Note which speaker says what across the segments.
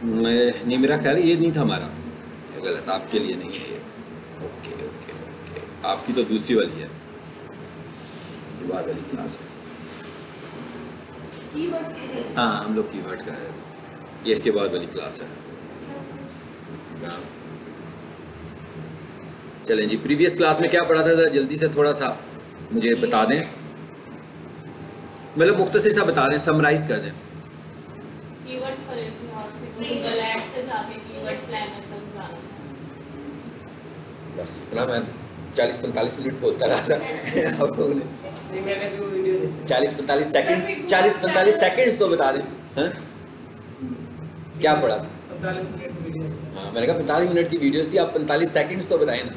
Speaker 1: नहीं, मेरा ख्याल है ये नहीं था हमारा, ये गलत, आपके लिए नहीं है ये। ओके ओके ओके, आपकी तो दूसरी वाली है, ये बाद वाली क्लास है। हाँ, हम लोग कीवर्ड का है, ये इसके बाद वाली क्लास है। हाँ। चलें जी, प्रीवियस क्लास में क्या पढ़ा था, ज़रा जल्दी से थोड़ा सा मुझे बता दें, मतलब मुख्तसर सा बता दें, समराइज कर दें। बस इतना, मैं 40-45 मिनट बोलता रहा था 40-45 सेकंड, 40-45 सेकंड्स तो बता दें। हाँ, क्या पढ़ा था? 45 मिनट की वीडियो। हाँ, मैंने कहा 45 मिनट की वीडियो थी, आप 45 सेकंड्स तो बताएं ना।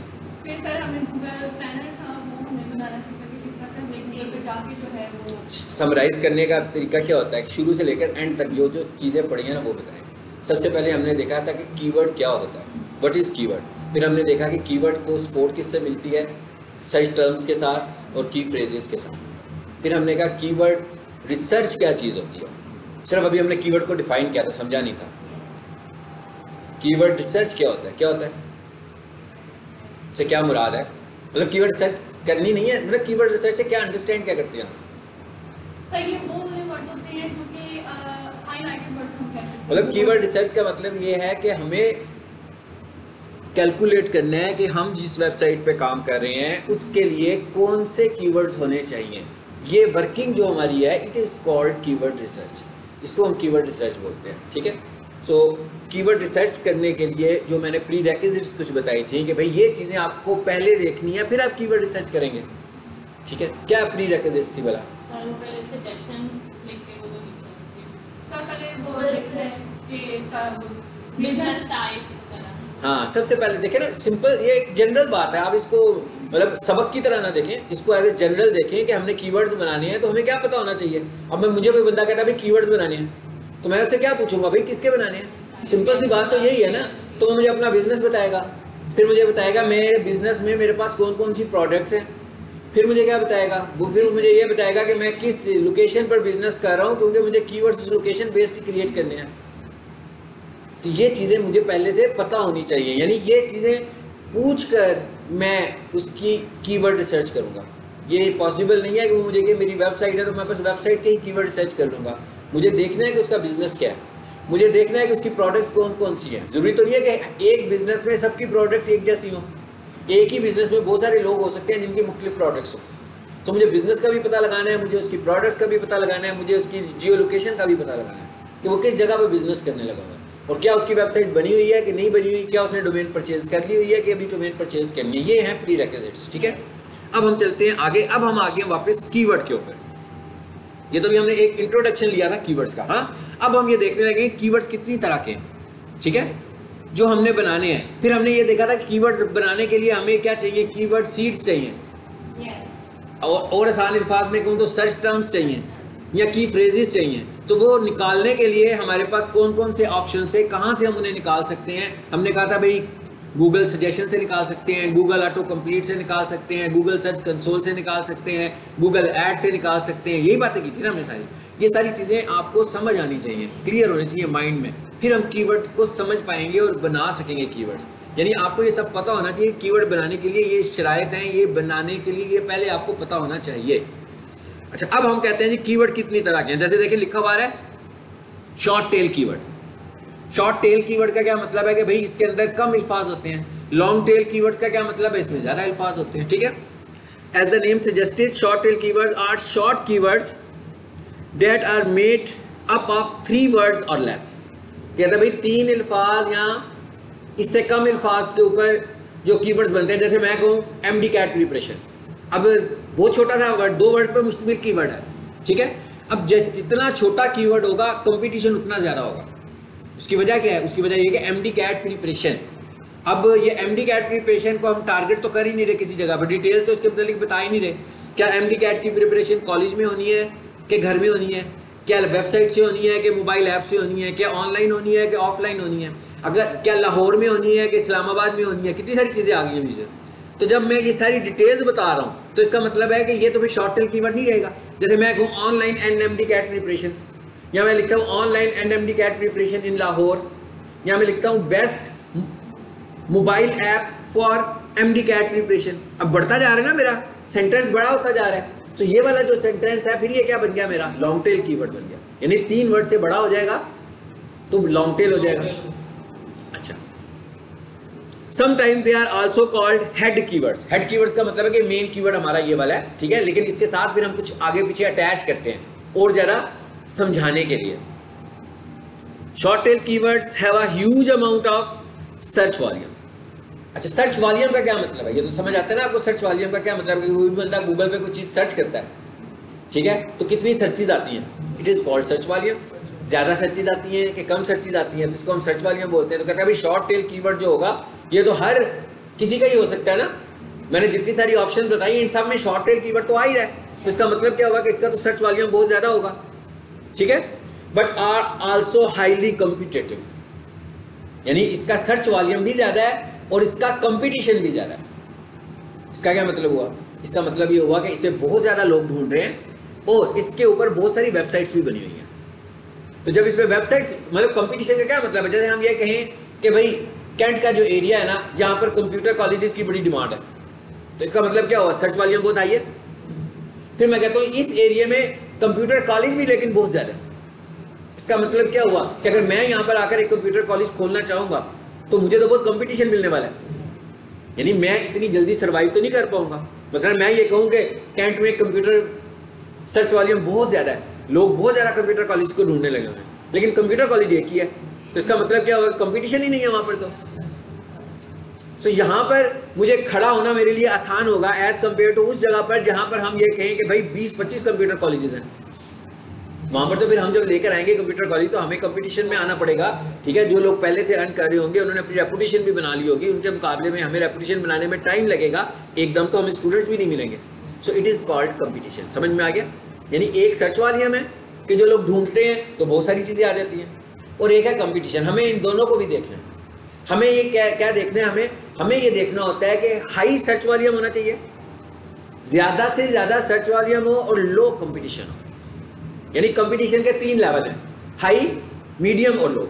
Speaker 2: फिर सर हमें गूगल प्लानर था, वो हमें बनाना सीखा कि किस तरह से हमें गूगल पे जाके जो है वो
Speaker 1: समराइज करने का तरीका क्या होता है, शुरू से लेकर एंड तक जो जो चीज़ें पढ़ी हैं ना वो बताएं। सबसे पहले हमने देखा था कि कीवर्ड क्या होता है, व्हाट इज़ कीवर्ड। फिर हमने देखा कि कीवर्ड को सपोर्ट किससे मिलती है, सर्च टर्म्स के साथ और की फ्रेजेस के साथ। फिर हमने कहा कीवर्ड रिसर्च क्या चीज़ होती है, सिर्फ अभी हमने कीवर्ड को डिफाइन किया था, समझा नहीं था। कीवर्ड रिसर्च क्या होता है, क्या होता है, से क्या मुराद है, मतलब कीवर्ड रिसर्च करनी नहीं है, मतलब कीवर्ड रिसर्च से क्या अंडरस्टैंड क्या करते हैं।
Speaker 2: सर ये वो वर्ड होते हैं जो कि हाईलाइटेड वर्ड्स हम कह सकते हैं।
Speaker 1: मतलब कीवर्ड रिसर्च का मतलब ये है कि हमें कैलकुलेट करना है कि हम जिस वेबसाइट पे काम कर रहे हैं उसके लिए कौन से कीवर्ड्स होने चाहिए। ये वर्किंग जो हमारी है, it is called keyword research, इसको हम कीवर्ड रिसर्च बोलते हैं। ठीक है, सो कीवर्ड रिसर्च करने के लिए जो मैंने प्री रेक्विजिट्स कुछ बताई थी कि भाई ये चीज़ें आपको पहले देखनी है, फिर आप कीवर्ड रिसर्च करेंगे। ठीक है, क्या प्री रेक्विजिट्स थी बोला? हाँ, सबसे पहले देखें ना, सिंपल, ये एक जनरल बात है, आप इसको मतलब सबक की तरह ना देखें, इसको एज ए जनरल देखें कि हमने कीवर्ड्स बनाने हैं तो हमें क्या पता होना चाहिए। अब मैं मुझे कोई बंदा कहता है भाई कीवर्ड्स बनाने हैं, तो मैं उससे क्या पूछूंगा, भाई किसके बनाने हैं। सिंपल सी बात तो यही है ना। तो वो मुझे अपना बिजनेस बताएगा, फिर मुझे बताएगा मेरे बिजनेस में मेरे पास कौन कौन सी प्रोडक्ट्स हैं, फिर मुझे क्या बताएगा वो, फिर मुझे ये बताएगा कि मैं किस लोकेशन पर बिजनेस कर रहा हूँ, क्योंकि मुझे कीवर्ड्स उस लोकेशन बेस्ड क्रिएट करने हैं। तो ये चीज़ें मुझे पहले से पता होनी चाहिए, यानी ये चीज़ें पूछ कर मैं उसकी कीवर्ड रिसर्च करूँगा। ये पॉसिबल नहीं है कि वो मुझे कि मेरी वेबसाइट है तो मैं बस वेबसाइट के ही कीवर्ड रिसर्च कर लूँगा। मुझे देखना है कि उसका बिजनेस क्या है, मुझे देखना है कि उसकी प्रोडक्ट्स कौन कौन सी हैं। ज़रूरी तो नहीं है कि एक बिजनेस में सबकी प्रोडक्ट्स एक जैसी हों, एक ही बिजनेस में बहुत सारे लोग हो सकते हैं जिनकी मुख्तलिफ प्रोडक्ट्स हों। तो मुझे बिजनेस का भी पता लगाना है, मुझे उसकी प्रोडक्ट्स का भी पता लगाना है, मुझे उसकी जियो लोकेशन का भी पता लगाना है कि वो किस जगह पर बिजनेस करने लगा हुआ है, और क्या उसकी वेबसाइट बनी हुई है कि नहीं बनी हुई, क्या उसने डोमेन परचेज कर ली हुई है कि अभी डोमेन परचेज करनी है। ये हैं प्री रेक्विजिट्स। ठीक है, अब हम चलते हैं आगे। अब हम आगे वापस कीवर्ड के ऊपर। ये तो भी हमने एक इंट्रोडक्शन लिया था कीवर्ड्स का। हाँ, अब हम ये देखने लगे कीवर्ड्स कितनी तरह के हैं। ठीक है, जो हमने बनाने हैं। फिर हमने ये देखा था कीवर्ड बनाने के लिए हमें क्या चाहिए, कीवर्ड सीड्स चाहिए, और आसान अल्फाज में कहूँ तो सर्च टर्म्स चाहिए या की फ्रेजेस चाहिए। तो वो निकालने के लिए हमारे पास कौन कौन से ऑप्शन है, कहाँ से हम उन्हें निकाल सकते हैं। हमने कहा था भाई गूगल सजेशन से निकाल सकते हैं, गूगल ऑटो कंप्लीट से निकाल सकते हैं, गूगल सर्च कंसोल से निकाल सकते हैं, गूगल ऐड से निकाल सकते हैं। यही बातें की थी ना हमने सारी। ये सारी चीज़ें आपको समझ आनी चाहिए, क्लियर होनी चाहिए माइंड में, फिर हम कीवर्ड को समझ पाएंगे और बना सकेंगे कीवर्ड। यानी आपको ये सब पता होना चाहिए, कीवर्ड बनाने के लिए ये शराइत हैं, ये बनाने के लिए ये पहले आपको पता होना चाहिए। अच्छा, अब हम कहते हैं जी कीवर्ड कितनी तरह के हैं। जैसे देखिए लिखा हुआ है short tail keyword. Short tail keyword का क्या मतलब है कि भाई इसके अंदर कम अल्फाज होते हैं। लॉन्ग टेल कीवर्ड्स का क्या मतलब है, इसमें ज़्यादा अल्फाज होते हैं। ठीक है, as the name suggested short tail keywords are short keywords that are made up of 3 words और लेस। कहता है भाई 3 अल्फाज या इससे कम अल्फाज के ऊपर जो कीवर्ड्स बनते हैं। जैसे मैं कहूँ MD कैट प्रिपरेशन, अब बहुत छोटा सा वर्ड, 2 वर्ड्स पर मुश्तमिल कीवर्ड है। ठीक है, अब जितना छोटा कीवर्ड होगा कंपटीशन उतना ज़्यादा होगा। उसकी वजह क्या है, उसकी वजह ये कि MD कैट प्रिपरेशन। अब ये MD कैट प्रिपरेशन को हम टारगेट तो कर ही नहीं रहे किसी जगह पर, डिटेल्स तो इसके मतलब बता ही नहीं रहे। क्या MD कैट की प्रिपरेशन कॉलेज में होनी है कि घर में होनी है, क्या वेबसाइट से होनी है कि मोबाइल ऐप से होनी है, क्या ऑनलाइन होनी है कि ऑफलाइन होनी है, अगर क्या लाहौर में होनी है कि इस्लामाबाद में होनी है, कितनी सारी चीज़ें आ गई हैं मुझे। तो जब मैं ये सारी डिटेल्स बता रहा हूँ तो इसका मतलब है कि ये तो फिर शॉर्ट टेल कीवर्ड नहीं रहेगा। जैसे मैं कहूँ ऑनलाइन NMD कैट प्रिपरेशन, या मैं लिखता हूँ online NMD CAT preparation in Lahore, यहाँ मैं लिखता हूँ best mobile app for MD CAT preparation. अब बढ़ता जा रहा है ना, मेरा सेंटेंस बड़ा होता जा रहा है, तो ये वाला जो सेंटेंस है फिर ये क्या बन गया, मेरा लॉन्ग टेल कीवर्ड बन गया, यानी 3 वर्ड से बड़ा हो जाएगा तो लॉन्ग टेल हो जाएगा। अच्छा, sometimes they are also called head keywords. Head keywords का मतलब है कि मेन कीवर्ड हमारा ये वाला है, ठीक है, लेकिन इसके साथ फिर हम कुछ आगे पीछे अटैच करते हैं और ज़रा समझाने के लिए। Short tail keywords have a huge amount of search volume. अच्छा, सर्च वॉल्यूम का क्या मतलब है, ये तो समझ आता है ना आपको। सर्च वॉल्यूम का क्या मतलब है कि कोई भी बंदा गूगल पे कोई चीज़ सर्च करता है, ठीक है, तो कितनी सर्चेज आती हैं, it is called search volume. ज़्यादा सर्चेज आती हैं कि कम सर्चेज आती हैं, तो इसको हम सर्च वॉल्यूम बोलते हैं। तो कहते हैं भाई शॉर्ट टेल कीवर्ड जो होगा ये तो हर किसी का ही हो सकता है ना, मैंने जितनी सारी ऑप्शन बताई इन सब में शॉर्ट टेल कीवर्ड तो आ ही रहा है, तो इसका मतलब क्या होगा कि इसका तो सर्च वॉल्यूम बहुत ज़्यादा होगा, ठीक है। But are also highly competitive, यानी इसका सर्च वॉल्यूम भी ज़्यादा है और इसका कंपटीशन भी ज़्यादा है। इसका क्या मतलब हुआ, इसका मतलब ये हुआ कि इसे बहुत ज़्यादा लोग ढूंढ रहे हैं और इसके ऊपर बहुत सारी वेबसाइट्स भी बनी हुई हैं। तो जब इसमें वेबसाइट्स, मतलब कंपटीशन का क्या मतलब है, जैसे हम ये कहें कि भाई कैंट का जो एरिया है ना, यहाँ पर कंप्यूटर कॉलेजेस की बड़ी डिमांड है, तो इसका मतलब क्या हुआ, सर्च वॉल्यूम बहुत हाई है। फिर मैं कहता हूँ इस एरिया में कंप्यूटर कॉलेज भी लेकिन बहुत ज़्यादा है, इसका मतलब क्या हुआ कि अगर मैं यहाँ पर आकर एक कंप्यूटर कॉलेज खोलना चाहूँगा तो मुझे तो बहुत कंपटीशन मिलने वाला है, यानी मैं इतनी जल्दी सर्वाइव तो नहीं कर पाऊँगा। मसलन मैं ये कहूँ कि कैंट में कंप्यूटर सर्च वॉल्यूम बहुत ज़्यादा है, लोग बहुत ज़्यादा कंप्यूटर कॉलेज को ढूंढने लगे हैं, लेकिन कंप्यूटर कॉलेज एक ही है, तो इसका मतलब क्या होगा, कंपटीशन ही नहीं है वहाँ पर। तो यहाँ पर मुझे खड़ा होना मेरे लिए आसान होगा एज़ कम्पेयर टू उस जगह पर जहाँ पर हम ये कहें कि भाई 20-25 कंप्यूटर कॉलेजेस हैं। वहाँ पर तो फिर हम जब लेकर आएंगे कंप्यूटर कॉलेज तो हमें कंपटीशन में आना पड़ेगा, ठीक है। जो लोग पहले से अर्न कर रहे होंगे उन्होंने अपनी रेपुटेशन भी बना ली होगी, उनके मुकाबले में हमें रेपुटेशन बनाने में टाइम लगेगा, एकदम तो हमें स्टूडेंट्स भी नहीं मिलेंगे। So it is called competition. समझ में आ गया, यानी एक सर्च वॉल्यूम है कि जो लोग ढूंढते हैं तो बहुत सारी चीज़ें आ जाती हैं, और एक है कंपटीशन। हमें इन दोनों को भी देखना है। हमें ये क्या देखना है, हमें ये देखना होता है कि हाई सर्च वॉल्यूम होना चाहिए, ज़्यादा से ज़्यादा सर्च वॉल्यूम हो और लो कंपटीशन हो। यानी कंपटीशन के 3 लेवल हैं, हाई, मीडियम और लो।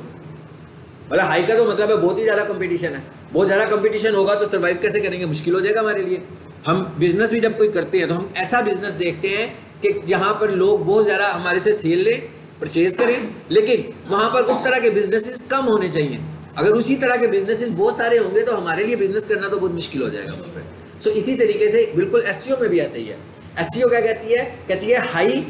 Speaker 1: मतलब हाई का तो मतलब है बहुत ही ज़्यादा कंपटीशन है, बहुत ज़्यादा कंपटीशन होगा तो सर्वाइव कैसे करेंगे, मुश्किल हो जाएगा हमारे लिए। हम बिजनेस भी जब कोई करते हैं तो हम ऐसा बिजनेस देखते हैं कि जहाँ पर लोग बहुत ज़्यादा हमारे से सेल लें, परचेज करें, लेकिन वहाँ पर उस तरह के बिजनेसेस कम होने चाहिए। अगर उसी तरह के बिजनेसेस बहुत सारे होंगे तो हमारे लिए बिजनेस करना तो बहुत मुश्किल हो जाएगा वहाँ पर। सो इसी तरीके से बिल्कुल एसईओ में भी ऐसे ही है। एसईओ क्या कहती है हाई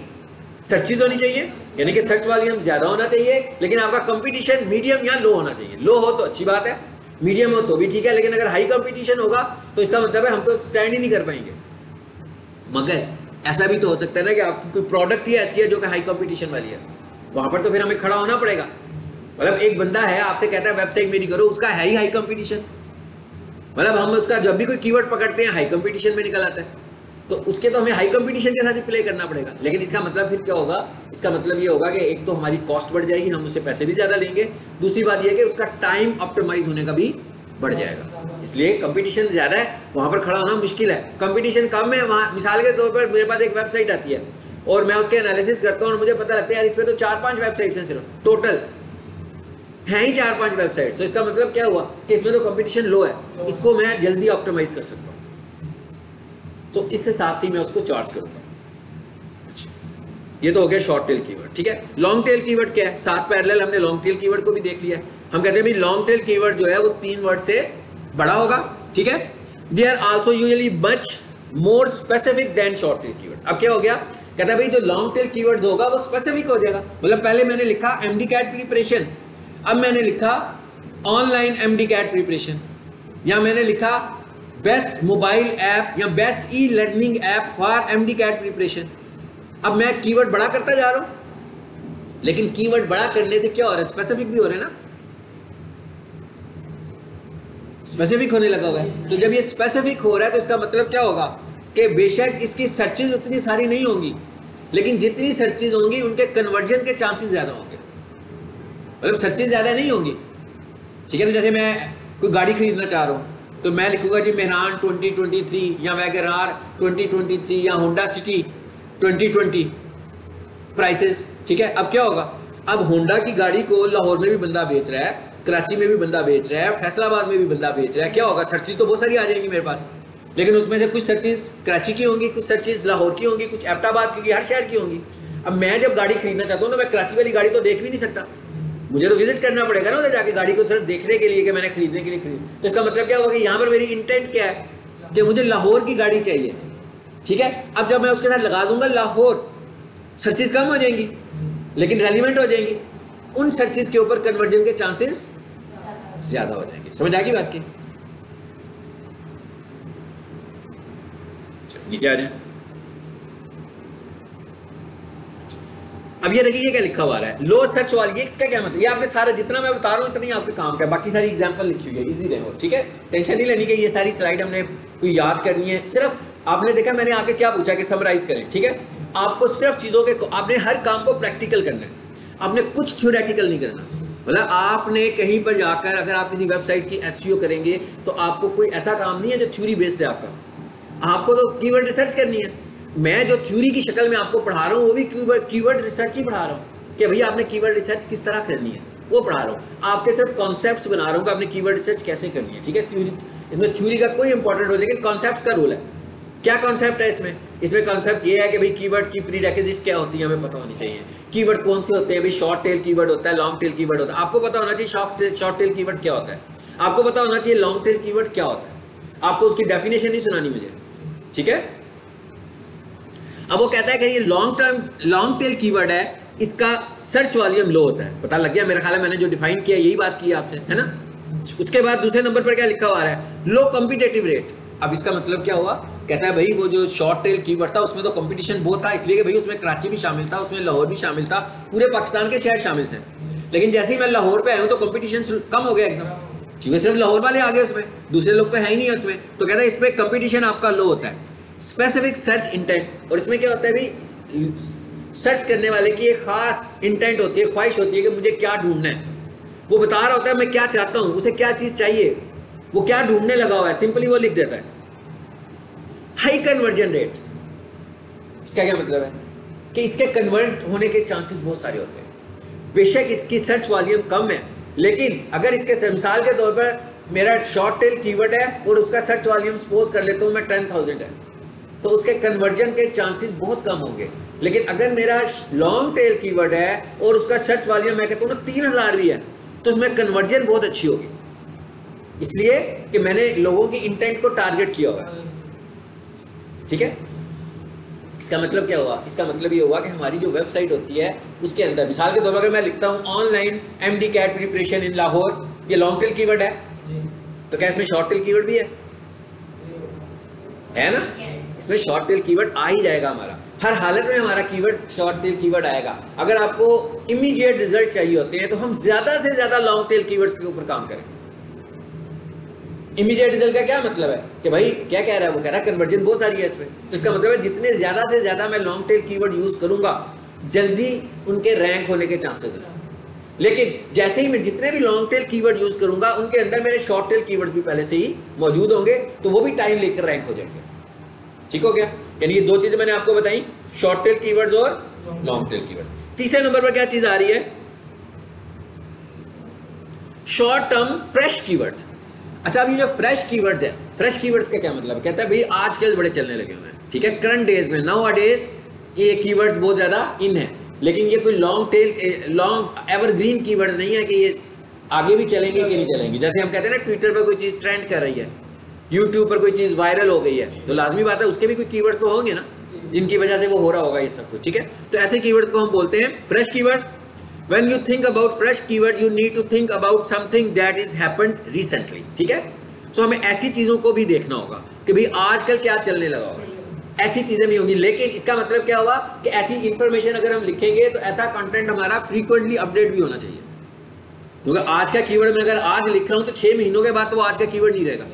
Speaker 1: सर्चेज होनी चाहिए, यानी कि सर्च वॉल्यूम ज़्यादा होना चाहिए, लेकिन आपका कंपटीशन मीडियम या लो होना चाहिए। लो हो तो अच्छी बात है, मीडियम हो तो भी ठीक है, लेकिन अगर हाई कंपटीशन होगा तो इसका मतलब है हम तो स्टैंड ही नहीं कर पाएंगे। मगर ऐसा भी तो हो सकता है ना कि आपकी कोई प्रोडक्ट ही ऐसी है जो कि हाई कंपटीशन वाली है, वहाँ पर तो फिर हमें खड़ा होना पड़ेगा। मतलब एक बंदा है आपसे कहता है वेबसाइट मेरी करो, उसका है ही हाई कंपटीशन, मतलब हम उसका जब भी कोई कीवर्ड पकड़ते हैं हाई कंपटीशन में निकल आता है, तो उसके तो हमें हाई कंपटीशन के साथ ही प्ले करना पड़ेगा। लेकिन इसका मतलब फिर क्या होगा, इसका मतलब ये होगा कि एक तो हमारी कॉस्ट बढ़ जाएगी, हम उससे पैसे भी ज़्यादा लेंगे, दूसरी बात यह है कि उसका टाइम ऑप्टिमाइज होने का भी बढ़ जाएगा। इसलिए कंपटीशन ज़्यादा है, वहाँ पर खड़ा होना मुश्किल है। कंपटीशन कम है, वहाँ मिसाल के तौर पर मेरे पास एक वेबसाइट आती है और मैं उसके एनालिसिस करता हूँ और मुझे पता लगता है यार इस पर तो 4-5 वेबसाइट्स हैं, सिर्फ टोटल हैं ही 4-5 वेबसाइट्स। तो इसका मतलब क्या हुआ कि इसमें तो कंपटीशन लो है, इसको मैं जल्दी ऑप्टिमाइज कर सकता हूँ, तो इस हिसाब से मैं उसको चार्ज करूंगा। अच्छा, ये तो हो गया शॉर्ट टेल कीवर्ड, ठीक है। लॉन्ग टेल कीवर्ड क्या है, साथ पैरेलल हमने लॉन्ग टेल कीवर्ड को भी देख लिया। हम कहते हैं भाई लॉन्ग टेल कीवर्ड जो है वो 3 वर्ड से बड़ा होगा, ठीक है। They are also usually much more specific than short tail keyword. अब क्या हो गया, कहता है भाई जो लॉन्ग टेल कीवर्ड होगा वो स्पेसिफिक हो जाएगा। मतलब पहले मैंने लिखा एमडी कैट प्रिपरेशन, अब मैंने लिखा ऑनलाइन एमडी कैट प्रिपरेशन, या मैंने लिखा बेस्ट मोबाइल ऐप या best e learning app for MD CAT preparation. अब मैं कीवर्ड बड़ा करता जा रहा हूं, लेकिन कीवर्ड बड़ा करने से क्या हो रहा है, स्पेसिफिक भी हो रहे हैं ना, स्पेसिफिक होने लगा हुआ है। तो जब ये स्पेसिफिक हो रहा है तो इसका मतलब क्या होगा कि बेशक इसकी सर्चेज उतनी सारी नहीं होंगी, लेकिन जितनी सर्चेज होंगी उनके कन्वर्जन के चांसेस ज़्यादा होंगे। मतलब सर्चेज ज़्यादा नहीं होंगी, ठीक है ना। जैसे मैं कोई गाड़ी खरीदना चाह रहा हूँ तो मैं लिखूंगा जी मेहरान 2023 या वैगन आर 2023 या होंडा सिटी 2020 प्राइसेस, ठीक है। अब क्या होगा, अब होंडा की गाड़ी को लाहौर में भी बंदा बेच रहा है कराची में भी बंदा बेच रहा है, फैसलाबाद में भी बंदा बेच रहा है, क्या होगा? सर्चेज तो बहुत सारी आ जाएंगी मेरे पास, लेकिन उसमें से कुछ सर्चेज कराची की होंगी, कुछ सर्चेज लाहौर की होंगी, कुछ एबटाबाद की होंगी, हर शहर की होंगी। अब मैं जब गाड़ी खरीदना चाहता हूँ ना, मैं कराची वाली गाड़ी तो देख भी नहीं सकता, मुझे तो विजिट करना पड़ेगा ना उधर जाके गाड़ी को सिर्फ देखने के लिए कि मैंने खरीदने के लिए खरीदी। तो इसका मतलब क्या होगा कि यहाँ पर मेरी इंटेंट क्या है कि मुझे लाहौर की गाड़ी चाहिए, ठीक है। अब जब मैं उसके साथ लगा दूंगा लाहौर, सर्चेज कम हो जाएंगी लेकिन रेलिवेंट हो जाएंगी, उन सर्चेज के ऊपर कन्वर्जन के चांसेस ज्यादा हो जाएंगे। समझ आ गई बात की? नीचे आ जाए। अब ये देखिए ये क्या लिखा हुआ है, लो सर्च वाली, इसका क्या मतलब? ये आपने सारा जितना मैं बता रहा हूँ इतना ही आपके काम का, बाकी सारी एग्जांपल लिखी हुई है, इजी रहो, ठीक है। टेंशन नहीं लेनी कि ये सारी स्लाइड हमने कोई याद करनी है। सिर्फ आपने देखा मैंने आके क्या पूछा कि समराइज करें, ठीक है। आपको सिर्फ चीजों के, आपने हर काम को प्रैक्टिकल करना है, आपने कुछ थ्योरेटिकल नहीं करना। मतलब आपने कहीं पर जाकर अगर आप किसी वेबसाइट की एसईओ करेंगे तो आपको कोई ऐसा काम नहीं है जो थ्योरी बेस्ड है आपका, आपको तो कीवर्ड रिसर्च करनी है। मैं जो थ्योरी की शक्ल में आपको पढ़ा रहा हूँ वो भी कीवर्ड रिसर्च ही पढ़ा रहा हूँ कि भैया आपने कीवर्ड रिसर्च किस तरह करनी है, वो पढ़ा रहा हूँ। आपके सिर्फ कॉन्सेप्ट्स बना रहा हूँ कि आपने कीवर्ड रिसर्च कैसे करनी है, ठीक है। थ्योरी, इसमें थ्योरी का कोई इंपॉर्टेंट रोल, लेकिन कॉन्सेप्ट्स का रोल है। क्या कॉन्सेप्ट है इसमें? इसमें कॉन्सेप्ट ये है कि भाई कीवर्ड की प्रीरेक्विजिट्स क्या होती है, हमें पता होनी चाहिए। कीवर्ड कौन से होते हैं भाई? शॉर्ट टेल कीवर्ड होता है, लॉन्ग टेल कीवर्ड होता है। आपको पता होना चाहिए शॉर्ट टेल कीवर्ड क्या होता है, आपको पता होना चाहिए लॉन्ग टेल कीवर्ड क्या होता है। आपको उसकी डेफिनेशन नहीं सुनानी मुझे, ठीक है। अब वो कहता है कि ये लॉन्ग टेल कीवर्ड है, इसका सर्च वॉल्यूम लो होता है। पता लग गया मेरा ख्याल है, मैंने जो डिफाइन किया यही बात की आपसे, है ना। उसके बाद दूसरे नंबर पर क्या लिखा हुआ है? लो कॉम्पिटेटिव रेट। अब इसका मतलब क्या हुआ? कहता है भाई वो जो शॉर्ट टेल कीवर्ड था उसमें तो कंपटीशन बहुत था, इसलिए कि भाई उसमें कराची भी शामिल था, उसमें लाहौर भी शामिल था, पूरे पाकिस्तान के शहर शामिल थे। लेकिन जैसे ही मैं लाहौर पे आया हूँ तो कंपटीशन कम हो गया एकदम, क्योंकि सिर्फ लाहौर वाले आ गए उसमें, दूसरे लोग तो है ही नहीं उसमें। तो कहता है इसमें कंपटीशन आपका लो होता है। स्पेसिफिक सर्च इंटेंट, और इसमें क्या होता है भाई, सर्च करने वाले की एक खास इंटेंट होती है, ख्वाहिश होती है कि मुझे क्या ढूंढना है। वो बता रहा होता है मैं क्या चाहता हूँ, उसे क्या चीज चाहिए, वो क्या ढूंढने लगा हुआ है, सिंपली वो लिख देता है। हाई कन्वर्जन रेट, इसका क्या मतलब है कि इसके कन्वर्ट होने के चांसेस बहुत सारे होते हैं। बेशक इसकी सर्च वॉल्यूम कम है, लेकिन अगर इसके मिसाल के तौर पर मेरा शॉर्ट टेल कीवर्ड है और उसका सर्च वॉल्यूम सपोज कर लेता हूँ मैं 10,000 है, तो उसके कन्वर्जन के चांसेस बहुत कम होंगे। लेकिन अगर मेरा लॉन्ग टेल कीवर्ड है और उसका सर्च वॉल्यूम मैं कहता हूँ ना 3,000 भी है, तो उसमें कन्वर्जन बहुत अच्छी होगी, इसलिए कि मैंने लोगों की इंटेंट को टारगेट किया हुआ है, ठीक है। इसका मतलब क्या हुआ? इसका मतलब ये हुआ कि हमारी जो वेबसाइट होती है उसके अंदर, मिसाल के तौर पर अगर मैं लिखता हूँ online MD cat preparation in Lahore, ये लॉन्ग टेल कीवर्ड है, तो क्या इसमें शॉर्ट टेल कीवर्ड भी है ना? इसमें शॉर्ट टेल कीवर्ड आ ही जाएगा हमारा, हर हालत में हमारा कीवर्ड शॉर्ट टेल कीवर्ड आएगा। अगर आपको इमीडिएट रिजल्ट चाहिए होते हैं तो हम ज्यादा से ज्यादा लॉन्ग टेल कीवर्ड्स के ऊपर काम करें। इमीडिएट रिजल्ट का क्या मतलब है कि भाई क्या कह रहा है? वो कह रहा है कन्वर्जन बहुत सारी है इसमें, तो इसका मतलब है जितने ज्यादा से ज्यादा मैं लॉन्ग टेल कीवर्ड यूज करूंगा जल्दी उनके रैंक होने के चांसेस हैं। लेकिन जैसे ही मैं जितने भी लॉन्ग टेल कीवर्ड यूज करूंगा उनके अंदर मेरे शॉर्ट टेल कीवर्ड भी पहले से ही मौजूद होंगे, तो वो भी टाइम लेकर रैंक हो जाएंगे। ठीक हो गया? यानी ये दो चीजें मैंने आपको बताई, शॉर्ट टेल कीवर्ड्स और लॉन्ग टेल कीवर्ड। तीसरे नंबर पर क्या चीज आ रही है? Short term fresh keywords. अच्छा, अभी जो फ्रेश कीवर्ड्स है, फ्रेश कीवर्ड्स का क्या मतलब है? कहता है भाई आजकल बड़े चलने लगे हुए हैं, ठीक है, करंट डेज में, नाउ डेज ये कीवर्ड्स बहुत ज्यादा इन है, लेकिन ये कोई लॉन्ग एवरग्रीन कीवर्ड्स नहीं है कि ये आगे भी चलेंगे कि नहीं चलेंगे। जैसे हम कहते हैं ना ट्विटर पर कोई चीज ट्रेंड कर रही है, यूट्यूब पर कोई चीज वायरल हो गई है, तो लाजमी बात है उसके भी कोई कीवर्ड्स तो होंगे ना जिनकी वजह से वो हो रहा होगा ये सब कुछ, ठीक है। तो ऐसे कीवर्ड्स को हम बोलते हैं fresh keywords. When you think about fresh keyword, you need to think about something that is happened recently, ठीक है। So हमें ऐसी चीजों को भी देखना होगा कि भाई आजकल क्या चलने लगा होगा, ऐसी चीजें भी होंगी। लेकिन इसका मतलब क्या हुआ कि ऐसी इंफॉर्मेशन अगर हम लिखेंगे तो ऐसा कंटेंट हमारा फ्रीक्वेंटली अपडेट भी होना चाहिए, क्योंकि आज का कीवर्ड मैं अगर आज लिख रहा हूँ तो 6 महीनों के बाद तो वो आज का कीवर्ड नहीं रहेगा,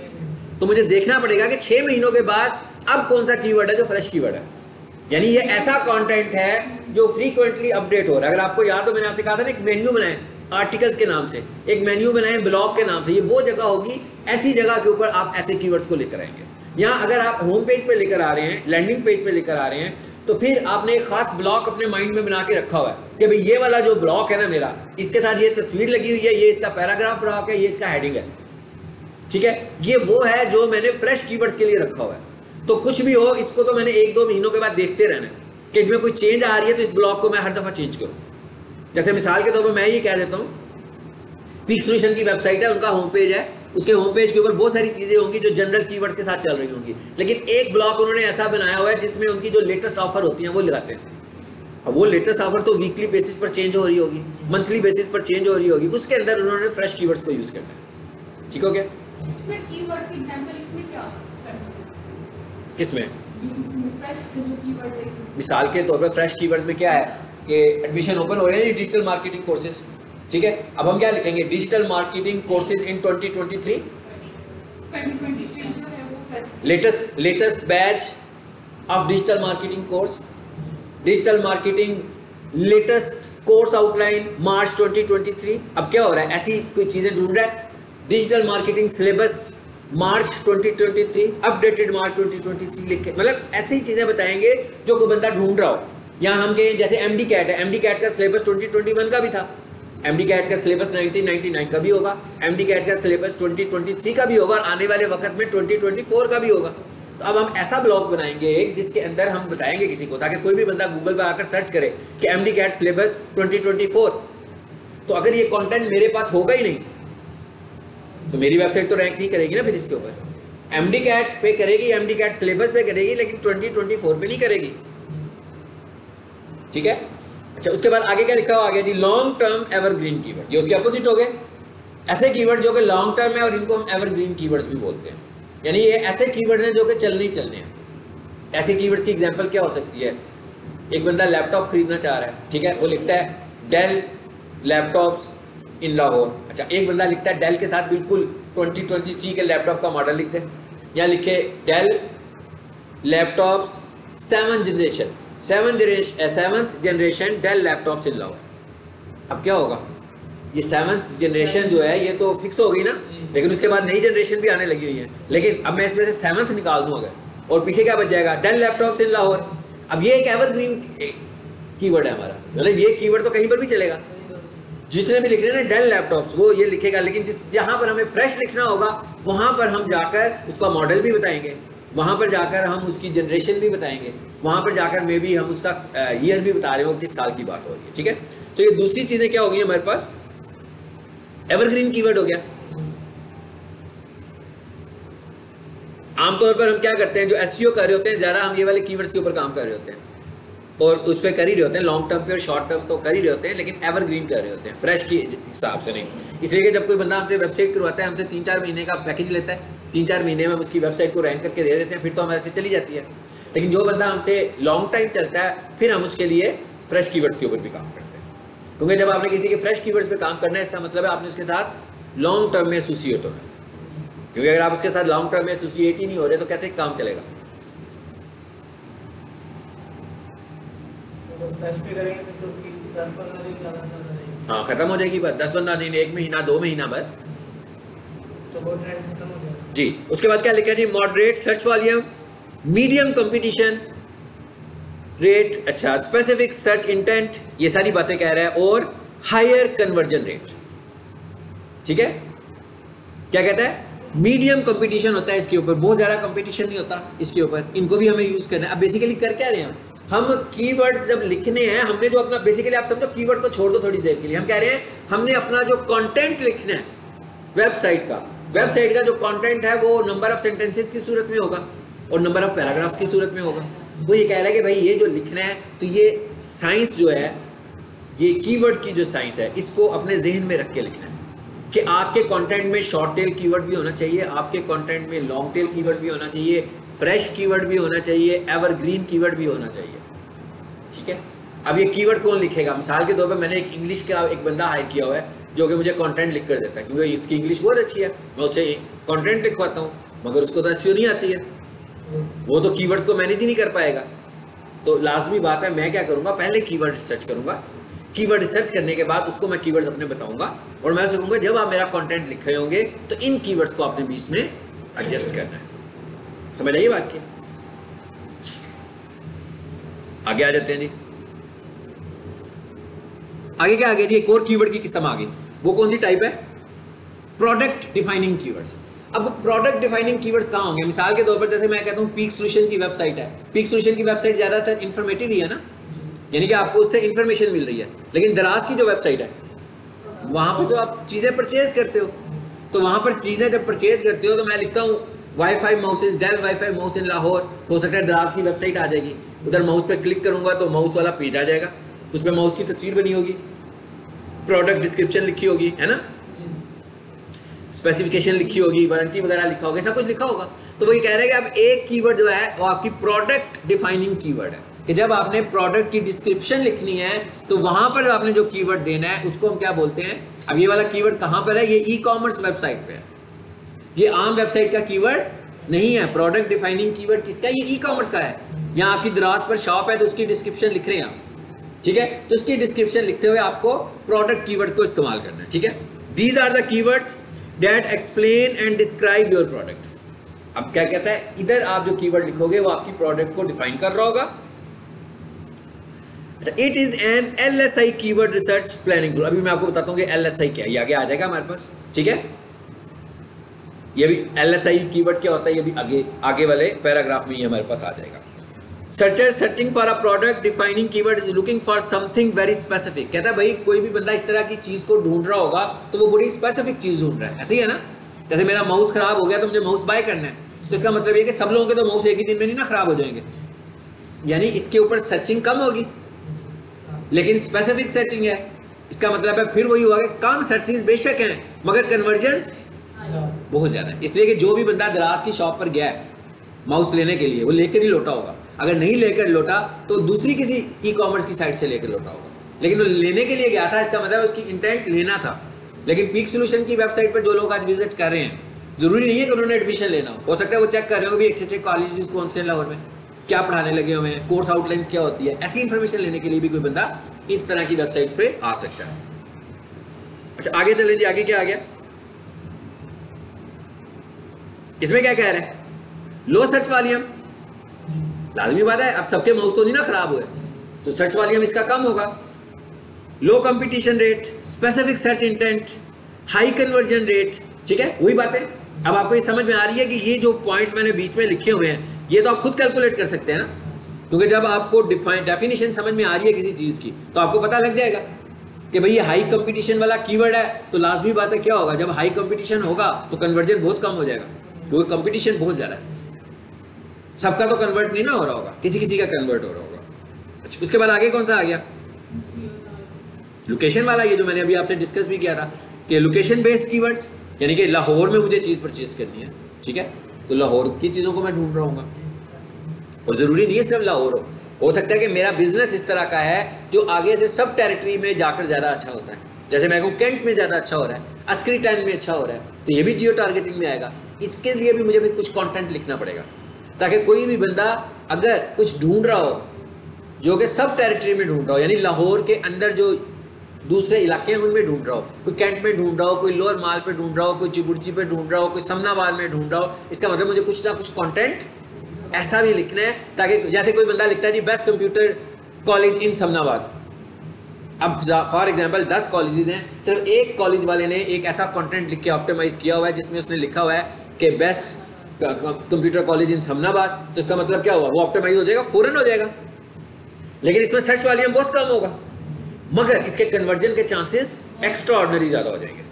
Speaker 1: तो मुझे देखना पड़ेगा कि 6 महीनों के बाद अब कौन सा कीवर्ड है जो फ्रेश कीवर्ड है। यानी ये ऐसा कंटेंट है जो फ्रीक्वेंटली अपडेट हो रहा है। अगर आपको याद हो मैंने आपसे कहा था ना एक मेन्यू बनाएं आर्टिकल्स के नाम से, एक मेन्यू बनाएं ब्लॉग के नाम से, ये वो जगह होगी, ऐसी जगह के ऊपर आप ऐसे कीवर्ड्स को लेकर आएंगे। यहाँ अगर आप होम पेज पे लेकर आ रहे हैं, लैंडिंग पेज पे लेकर आ रहे हैं, तो फिर आपने एक खास ब्लॉक अपने माइंड में बना के रखा हुआ है कि भाई ये वाला जो ब्लॉक है ना मेरा, इसके साथ ये तस्वीर लगी हुई है, ये इसका पैराग्राफ ब्लॉक है, ये इसका हेडिंग है, ठीक है। ये वो है जो मैंने फ्रेश कीवर्ड्स के लिए रखा हुआ है। तो कुछ भी हो, इसको तो मैंने 1-2 महीनों के बाद देखते रहना है कि इसमें कोई चेंज आ रही है, तो इस ब्लॉक को मैं हर दफ़ा चेंज करूँ। जैसे मिसाल के तौर पर मैं ये कह देता हूँ, पीक सॉल्यूशन की वेबसाइट है, उनका होम पेज है, उसके होम पेज के ऊपर बहुत सारी चीज़ें होंगी जो जनरल कीवर्ड्स के साथ चल रही होंगी, लेकिन एक ब्लॉक उन्होंने ऐसा बनाया हुआ है जिसमें उनकी जो लेटेस्ट ऑफर होती हैं वो लगाते हैं। अब वो लेटेस्ट ऑफर तो वीकली बेसिस पर चेंज हो रही होगी, मंथली बेसिस पर चेंज हो रही होगी, उसके अंदर उन्होंने फ्रेश कीवर्ड्स को यूज़ करना है। ठीक हो गया?
Speaker 2: कीवर्ड के एग्जांपल इसमें क्या सर?
Speaker 1: किसमें?
Speaker 2: फ्रेश जो कीवर्ड है इसमें।
Speaker 1: मिसाल के तौर पर फ्रेश कीवर्ड्स में क्या है कि एडमिशन ओपन हो रहे हैं डिजिटल मार्केटिंग कोर्सेज, ठीक है। अब हम क्या लिखेंगे? डिजिटल मार्केटिंग कोर्सेज इन 2023,
Speaker 2: 2023 जो है वो fresh.
Speaker 1: Latest batch of digital marketing course, digital marketing latest course outline March 2023। अब क्या हो रहा है? ऐसी कोई चीज़ें ढूंढ रहा है, डिजिटल मार्केटिंग सिलेबस मार्च 2023, अपडेटेड मार्च 2023 लिख के, मतलब ऐसी ही चीज़ें बताएंगे जो कोई बंदा ढूंढ रहा हो। यहाँ हम कहें जैसे एमडी कैट है, एमडी कैट का सिलेबस 2021 का भी था, एमडी कैट का सिलेबस 1999 का भी होगा, एमडी कैट का सिलेबस 2023 का भी होगा, और आने वाले वक्त में 2024 का भी होगा। तो अब हम ऐसा ब्लॉग बनाएंगे एक जिसके अंदर हम बताएंगे किसी को, ताकि कोई भी बंदा गूगल पर आकर सर्च करे कि एमडी कैट सिलेबस 2024, तो अगर ये कंटेंट मेरे पास होगा ही नहीं तो मेरी वेबसाइट तो रैंक नहीं करेगी ना फिर इसके ऊपर। एमडी कैट पे करेगी, एमडी कैट सिलेबस पे करेगी, लेकिन 2024 पे नहीं करेगी, ठीक है। अच्छा, उसके बाद आगे क्या लिखा हुआ? आगे जी लॉन्ग टर्म एवरग्रीन कीवर्ड, ये उसके अपोजिट हो गए, ऐसे कीवर्ड जो कि लॉन्ग टर्म है और इनको हम एवरग्रीन कीवर्ड्स भी बोलते हैं, यानी ये ऐसे कीवर्ड हैं जो कि चलने ही चलने हैं। ऐसे कीवर्ड्स की एग्जांपल क्या हो सकती है? एक बंदा लैपटॉप खरीदना चाह रहा है, ठीक है, वो लिखता है डेल लैपटॉप्स इन लाहौर। अच्छा, एक बंदा लिखता है डेल के साथ बिल्कुल 2023 के लैपटॉप का मॉडल लिख दे, या लिखे Dell laptops 7th generation Dell laptops in Lahore. अब क्या होगा? ये 7th जनरेशन जो है ये तो फिक्स हो गई ना, लेकिन उसके बाद नई जनरेशन भी आने लगी हुई है। लेकिन अब मैं इसमें से 7th निकाल दूँ अगर, और पीछे क्या बच जाएगा? Del laptops in Lahore. अब ये एक एवरग्रीन कीवर्ड है हमारा, मतलब ये कीवर्ड तो कहीं पर भी चलेगा, जिसने भी लिख रहे हैं ना डेल लैपटॉप्स वो ये लिखेगा, लेकिन जहाँ पर हमें फ्रेश लिखना होगा वहाँ पर हम जाकर उसका मॉडल भी बताएंगे, वहाँ पर जाकर हम उसकी जनरेशन भी बताएंगे, वहाँ पर जाकर मे भी हम उसका ईयर भी बता रहे हो किस साल की बात हो रही है, ठीक है। तो ये दूसरी चीज़ें क्या हो गई हमारे पास? एवरग्रीन कीवर्ड हो गया। आमतौर पर हम क्या करते हैं, जो एसईओ कर रहे होते हैं ज़्यादा हम ये वाले कीवर्ड्स के ऊपर काम कर रहे होते हैं और उस पर कर ही रहे होते हैं, लॉन्ग टर्म पे और शॉर्ट टर्म तो कर ही रहे होते हैं, लेकिन एवरग्रीन कर रहे होते हैं, फ्रेश के हिसाब से नहीं। इसलिए कि जब कोई बंदा हमसे वेबसाइट करवाता है, हमसे 3-4 महीने का पैकेज लेता है, 3-4 महीने में हम उसकी वेबसाइट को रैंक करके दे देते हैं, फिर तो हमारे से चली जाती है। लेकिन जो बंदा हमसे लॉन्ग टाइम चलता है, फिर हम उसके लिए फ्रेश कीवर्ड्स के ऊपर भी काम करते हैं, क्योंकि जब आपने किसी के फ्रेश कीवर्ड्स पर काम करना है, इसका मतलब है आपने उसके साथ लॉन्ग टर्म में एसोसिएट होना है, क्योंकि अगर आप उसके साथ लॉन्ग टर्म में एसोसिएट ही नहीं हो रहे तो कैसे काम चलेगा? हाँ, खत्म हो जाएगी बात, 10-15 दिन, 1 महीना, 2 महीना बस,
Speaker 3: तो वो ट्रेंड खत्म हो जाएगा
Speaker 1: जी। उसके बाद क्या लिखा है जी? Moderate search volume, medium competition rate, अच्छा स्पेसिफिक सर्च इंटेंट, ये सारी बातें कह रहा है, और हायर कन्वर्जन रेट, ठीक है। क्या कहता है? मीडियम कंपटीशन होता है इसके ऊपर, बहुत ज़्यादा कंपटीशन नहीं होता इसके ऊपर, इनको भी हमें यूज़ करना है। अब बेसिकली कर क्या रहे हैं हम कीवर्ड्स जब लिखने हैं, हमने जो अपना बेसिकली आप समझो कीवर्ड को छोड़ दो थोड़ी देर के लिए, हम कह रहे हैं हमने अपना जो कंटेंट लिखना है वेबसाइट का जो कंटेंट है वो नंबर ऑफ सेंटेंसेस की सूरत में होगा और नंबर ऑफ पैराग्राफ्स की सूरत में होगा। वो ये कह रहा है कि भाई ये जो लिखना है, तो ये साइंस जो है, ये कीवर्ड की जो साइंस है, इसको अपने जहन में रख के लिखना है कि आपके कंटेंट में शॉर्ट टेल कीवर्ड भी होना चाहिए, आपके कंटेंट में लॉन्ग टेल कीवर्ड भी होना चाहिए, फ्रेश कीवर्ड भी होना चाहिए, एवरग्रीन कीवर्ड भी होना चाहिए, ठीक है। अब ये कीवर्ड कौन लिखेगा? मिसाल के तौर पर मैंने एक इंग्लिश का एक बंदा हायर किया हुआ है जो कि मुझे कंटेंट लिख कर देता है, क्योंकि इसकी इंग्लिश बहुत अच्छी है, मैं उसे कंटेंट लिखवाता हूँ, मगर उसको तो एसईओ नहीं आती है, वो तो कीवर्ड्स को मैनेज ही नहीं कर पाएगा। तो लाजमी बात है, मैं क्या करूँगा, पहले कीवर्ड रिसर्च करूँगा, कीवर्ड रिसर्च करने के बाद उसको मैं कीवर्ड्स अपने बताऊँगा, और मैं उसे कहूँगा जब आप मेरा कंटेंट लिख रहे होंगे तो इन कीवर्ड्स को आपने बीच में एडजस्ट करना है। समझ आइए बात की? आगे आ जाते हैं जी। आगे क्या आ गया जी, एक और कीवर्ड की किस्म आ गई। वो कौन सी टाइप है? Product defining keywords. अब प्रोडक्ट डिफाइनिंग कीवर्ड्स कहाँ होंगे? मिसाल के तौर पर जैसे मैं कहता हूँ पीक सॉल्यूशन की वेबसाइट है, पीक सॉल्यूशन की वेबसाइट ज्यादातर इंफॉर्मेटिव ही है ना, यानी कि आपको उससे इंफॉर्मेशन मिल रही है। लेकिन दराज की जो वेबसाइट है वहां पर जो आप चीजें परचेज करते हो, तो वहां पर चीजें जब परचेज करते हो तो मैं लिखता हूँ वाईफाई माउसेज, डेल वाईफाई माउस इन लाहौर, हो सकता है दराज की वेबसाइट आ जाएगी, उधर माउस पे क्लिक करूंगा तो माउस वाला पेज आ जाएगा, उसमें माउस की तस्वीर बनी होगी, प्रोडक्ट डिस्क्रिप्शन लिखी होगी, है ना, स्पेसिफिकेशन लिखी होगी, वारंटी वगैरह लिखा होगा, सब कुछ लिखा होगा। तो वो ये कह रहे हैं कि अब एक कीवर्ड जो है वो आपकी प्रोडक्ट डिफाइनिंग कीवर्ड है, कि जब आपने प्रोडक्ट की डिस्क्रिप्शन लिखनी है तो वहां पर आपने जो कीवर्ड देना है उसको हम क्या बोलते हैं। अब ये वाला कीवर्ड कहां पर है? ये ई कॉमर्स वेबसाइट पे है, ये आम वेबसाइट का कीवर्ड नहीं है। प्रोडक्ट डिफाइनिंग कीवर्ड किसका है? ये ई कॉमर्स का है। यहाँ आपकी दराज पर शॉप है तो उसकी डिस्क्रिप्शन लिख रहे हैं आप, ठीक है, तो उसकी डिस्क्रिप्शन लिखते हुए आपको प्रोडक्ट कीवर्ड को इस्तेमाल करना है, ठीक है। These are the keywords that explain and describe your product. अब क्या कहता है, इधर आप जो कीवर्ड लिखोगे वो आपकी प्रोडक्ट को डिफाइन कर रहा होगा। It is an LSI keyword research planning tool. अभी मैं आपको बताता हूँ कि LSI क्या है, ये आगे आ जाएगा हमारे पास, ठीक है। ये भी LSI कीवर्ड क्या होता है ये भी आगे वाले पैराग्राफ में ही हमारे पास आ जाएगा। Searcher searching for a product defining keyword is looking for something very specific. कहता है भाई कोई भी बंदा इस तरह की चीज को ढूंढ रहा होगा तो वो बड़ी स्पेसिफिक चीज ढूंढ रहा है, ऐसे ही है ना। जैसे मेरा माउस खराब हो गया तो मुझे माउस बाय करना है, तो इसका मतलब ये कि सब लोगों के तो माउस एक ही दिन में नहीं ना खराब हो जाएंगे, यानी इसके ऊपर सर्चिंग कम होगी लेकिन स्पेसिफिक सर्चिंग है। इसका मतलब है फिर वही हुआ कि कम सर्चिंग बेशक हैं मगर कन्वर्जन्स बहुत ज्यादा है। इसलिए कि जो भी बंदा दराज की शॉप पर गया है माउस लेने के लिए वो लेकर ही लौटा होगा, अगर नहीं लेकर लौटा तो दूसरी किसी ई कॉमर्स की साइट से लेकर लौटा होगा, लेकिन वो लेने के लिए गया था, इसका मतलब उसकी इंटेंट लेना था। लेकिन पीक सॉल्यूशन की वेबसाइट पर जो लोग आज विजिट कर रहे हैं जरूरी नहीं है कि उन्होंने एडमिशन लेना हो सकता है वो चेक कर रहे हो भी अच्छे कॉलेज कौन से लाहौर में क्या पढ़ाने लगे हुए हैं, कोर्स आउटलाइंस क्या होती है, ऐसी इंफॉर्मेशन लेने के लिए भी कोई बंदा इस तरह की वेबसाइट्स पे आ सकता है। अच्छा आगे चलें जी, आगे क्या आ गया इसमें, क्या कह रहे हैं, लो सर्च वॉल्यूम। लाजमी बात है, अब सबके माउस तो नहीं ना खराब हुए तो सर्च वॉल्यूम इसका कम होगा। Low competition rate, specific search intent, high conversion rate, ठीक है वही बातें। अब आपको ये समझ में आ रही है कि ये जो पॉइंट्स मैंने बीच में लिखे हुए हैं ये तो आप खुद कैलकुलेट कर सकते हैं ना, क्योंकि जब आपको डेफिनेशन समझ में आ रही है किसी चीज की तो आपको पता लग जाएगा कि भाई ये हाई कंपटीशन वाला कीवर्ड है, तो लाजमी बात है क्या होगा, जब हाई कंपटीशन होगा तो कन्वर्जन बहुत कम हो जाएगा, क्योंकि कंपटीशन बहुत ज्यादा है। सबका तो कन्वर्ट नहीं ना हो रहा होगा, किसी किसी का कन्वर्ट हो रहा होगा। अच्छा उसके बाद आगे कौन सा आ गया, लोकेशन वाला, ये जो मैंने अभी आपसे डिस्कस भी किया था कि लोकेशन बेस्ड कीवर्ड्स, यानी कि लाहौर में मुझे चीज परचेज करनी है, ठीक है, तो लाहौर की चीजों को मैं ढूंढ रहा हूँ, और जरूरी नहीं है सिर्फ लाहौर हो सकता है कि मेरा बिजनेस इस तरह का है जो आगे से सब टेरिटरी में जाकर ज्यादा अच्छा होता है। जैसे मैं कहूँ कैंट में ज्यादा अच्छा हो रहा है, अस्करी टाइम में अच्छा हो रहा है, तो ये भी जियो टारगेटिंग में आएगा। इसके लिए भी मुझे भी कुछ कंटेंट लिखना पड़ेगा ताकि कोई भी बंदा अगर कुछ ढूंढ रहा हो जो कि सब टेरिटरी में ढूंढ रहा हो, यानी लाहौर के अंदर जो दूसरे इलाके हैं उनमें ढूंढ रहा हो, कोई कैंट में ढूंढ रहा हो, कोई लोअर माल पे ढूंढ रहा हो, कोई चिबुर्जी पे ढूंढ रहा हो, कोई समनाबाद में ढूंढ रहा हो, इसका मतलब मुझे कुछ ना कुछ कंटेंट ऐसा भी लिखना है ताकि जैसे कोई बंदा लिखता है जी best computer college in Samanabad, अब फॉर एग्जांपल 10 कॉलेजेस हैं, सिर्फ एक कॉलेज वाले ने एक ऐसा कंटेंट लिख के ऑप्टिमाइज किया हुआ है जिसमें उसने लिखा हुआ है कि best computer college in Samanabad, तो इसका मतलब क्या हुआ, वो ऑप्टिमाइज हो जाएगा, फौरन हो जाएगा। लेकिन इसमें सर्च वॉल्यूम बहुत कम होगा मगर इसके कन्वर्जन के चांसेस एक्स्ट्रा ऑर्डिनरी ज़्यादा हो जाएंगे,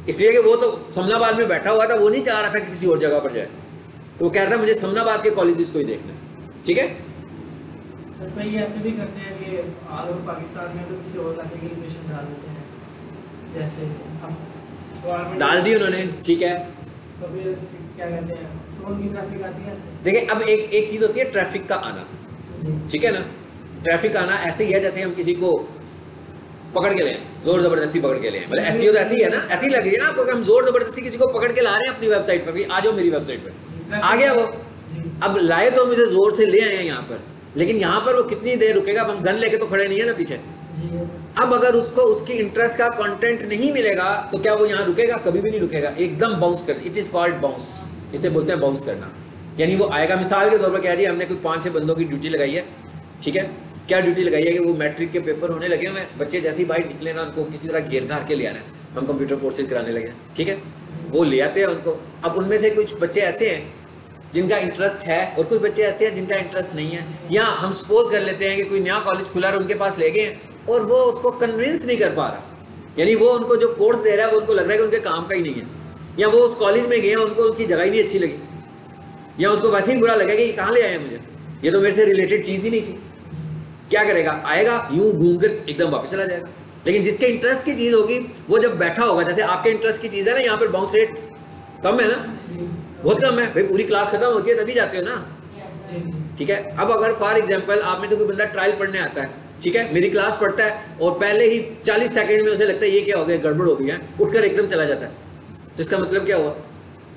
Speaker 1: इसलिए कि वो तो समनाबाद में बैठा हुआ था, वो नहीं चाह रहा था कि किसी और जगह पर जाए, तो वो कह रहा था मुझे समनाबाद के कॉलेजेस को ही देखना है, ठीक है।
Speaker 3: भाई ये ऐसे भी करते हैं कि ऑल ओवर पाकिस्तान में तो किसी और इलाके की लोकेशन डाल देते हैं, जैसे हम
Speaker 1: डाल दी उन्होंने, ठीक है,
Speaker 3: तो फिर क्या कहते हैं तो उनकी ट्रैफिक आती है ऐसे।
Speaker 1: देखिए अब एक चीज़ होती है ट्रैफिक का आना, ठीक है ना, ट्रैफिक आना ऐसे ही है जैसे हम किसी को पकड़ के लें, जोर जबरदस्ती पकड़ के लें, मतलब ऐसी हो तो ऐसी है ना, ऐसी लग रही है ना आपको कि हम जोर जबरदस्ती किसी को पकड़ के ला रहे हैं अपनी वेबसाइट पर, भी आ जाओ मेरी वेबसाइट पर, आ गया वो, अब लाए तो मुझे जोर से ले आए हैं यहाँ पर, लेकिन यहाँ पर वो कितनी देर रुकेगा, अब हम गन लेके तो खड़े नहीं है ना पीछे, अब अगर उसको उसकी इंटरेस्ट का कंटेंट नहीं मिलेगा तो क्या वो यहाँ रुकेगा, कभी भी नहीं रुकेगा, एकदम बाउंस कर, इट इज कॉल्ड बाउंस, इसे बोलते हैं बाउंस करना, यानी वो आएगा। मिसाल के तौर पर कह रही है हमने कोई 5-6 बंदों की ड्यूटी लगाई है, ठीक है, क्या ड्यूटी लगाई है कि वो मैट्रिक के पेपर होने लगे हुए हैं, बच्चे जैसे ही बाहर निकले ना उनको किसी तरह घेर घार के ले आना है, हम कंप्यूटर कोर्सेज कराने लगे, ठीक है, वो ले आते हैं उनको। अब उनमें से कुछ बच्चे ऐसे हैं जिनका इंटरेस्ट है और कुछ बच्चे ऐसे हैं जिनका इंटरेस्ट नहीं है। या हम सपोज कर लेते हैं कि कोई नया कॉलेज खुला और उनके पास ले गए हैं और वो उसको कन्विंस नहीं कर पा रहा, यानी वो उनको जो कोर्स दे रहा है वो उनको लग रहा है कि उनके काम का ही नहीं है, या वो उस कॉलेज में गए उनको उसकी जगह ही नहीं अच्छी लगी, या उसको वैसे ही बुरा लगा कि कहाँ ले आए मुझे, ये तो मेरे से रिलेटेड चीज़ ही नहीं थी। क्या करेगा, आएगा यूं घूम कर एकदम वापस चला जाएगा। लेकिन जिसके इंटरेस्ट की चीज़ होगी वो जब बैठा होगा, जैसे आपके इंटरेस्ट की चीज़ है ना, यहाँ पर बाउंस रेट कम है ना, बहुत कम है भाई, पूरी क्लास खत्म होती है तभी जाते हो ना, ठीक है। अब अगर फॉर एग्जांपल आप में से कोई बंदा ट्रायल पढ़ने आता है, ठीक है, मेरी क्लास पढ़ता है और पहले ही 40 सेकंड में उसे लगता है ये क्या हो गया, गड़बड़ हो गई है, उठकर एकदम चला जाता है, तो इसका मतलब क्या हुआ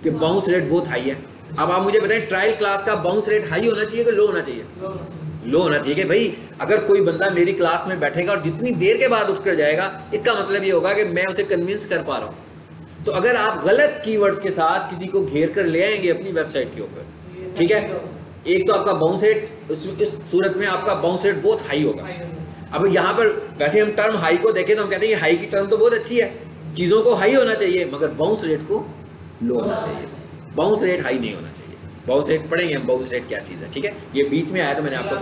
Speaker 1: कि बाउंस रेट बहुत हाई है। अब आप मुझे बताएं ट्रायल क्लास का बाउंस रेट हाई होना चाहिए कि लो होना चाहिए? लो होना चाहिए कि भाई अगर कोई बंदा मेरी क्लास में बैठेगा और जितनी देर के बाद उठकर जाएगा, इसका मतलब ये होगा कि मैं उसे कन्विंस कर पा रहा हूँ। तो अगर आप गलत कीवर्ड्स के साथ किसी को घेर कर ले आएंगे अपनी वेबसाइट के ऊपर, ठीक है, एक तो आपका बाउंस रेट इस सूरत में आपका बाउंस रेट बहुत हाई होगा। अब यहाँ पर वैसे हम टर्म हाई को देखें तो हम कहते हैं कि हाई की टर्म तो बहुत अच्छी है, चीज़ों को हाई होना चाहिए, मगर बाउंस रेट को लो होना चाहिए, बाउंस रेट हाई नहीं होना चाहिए। बाउंस रेट पढ़ेंगे हम, बाउंस रेट क्या चीज़ है, ठीक है, ये बीच में आया तो मैंने आपको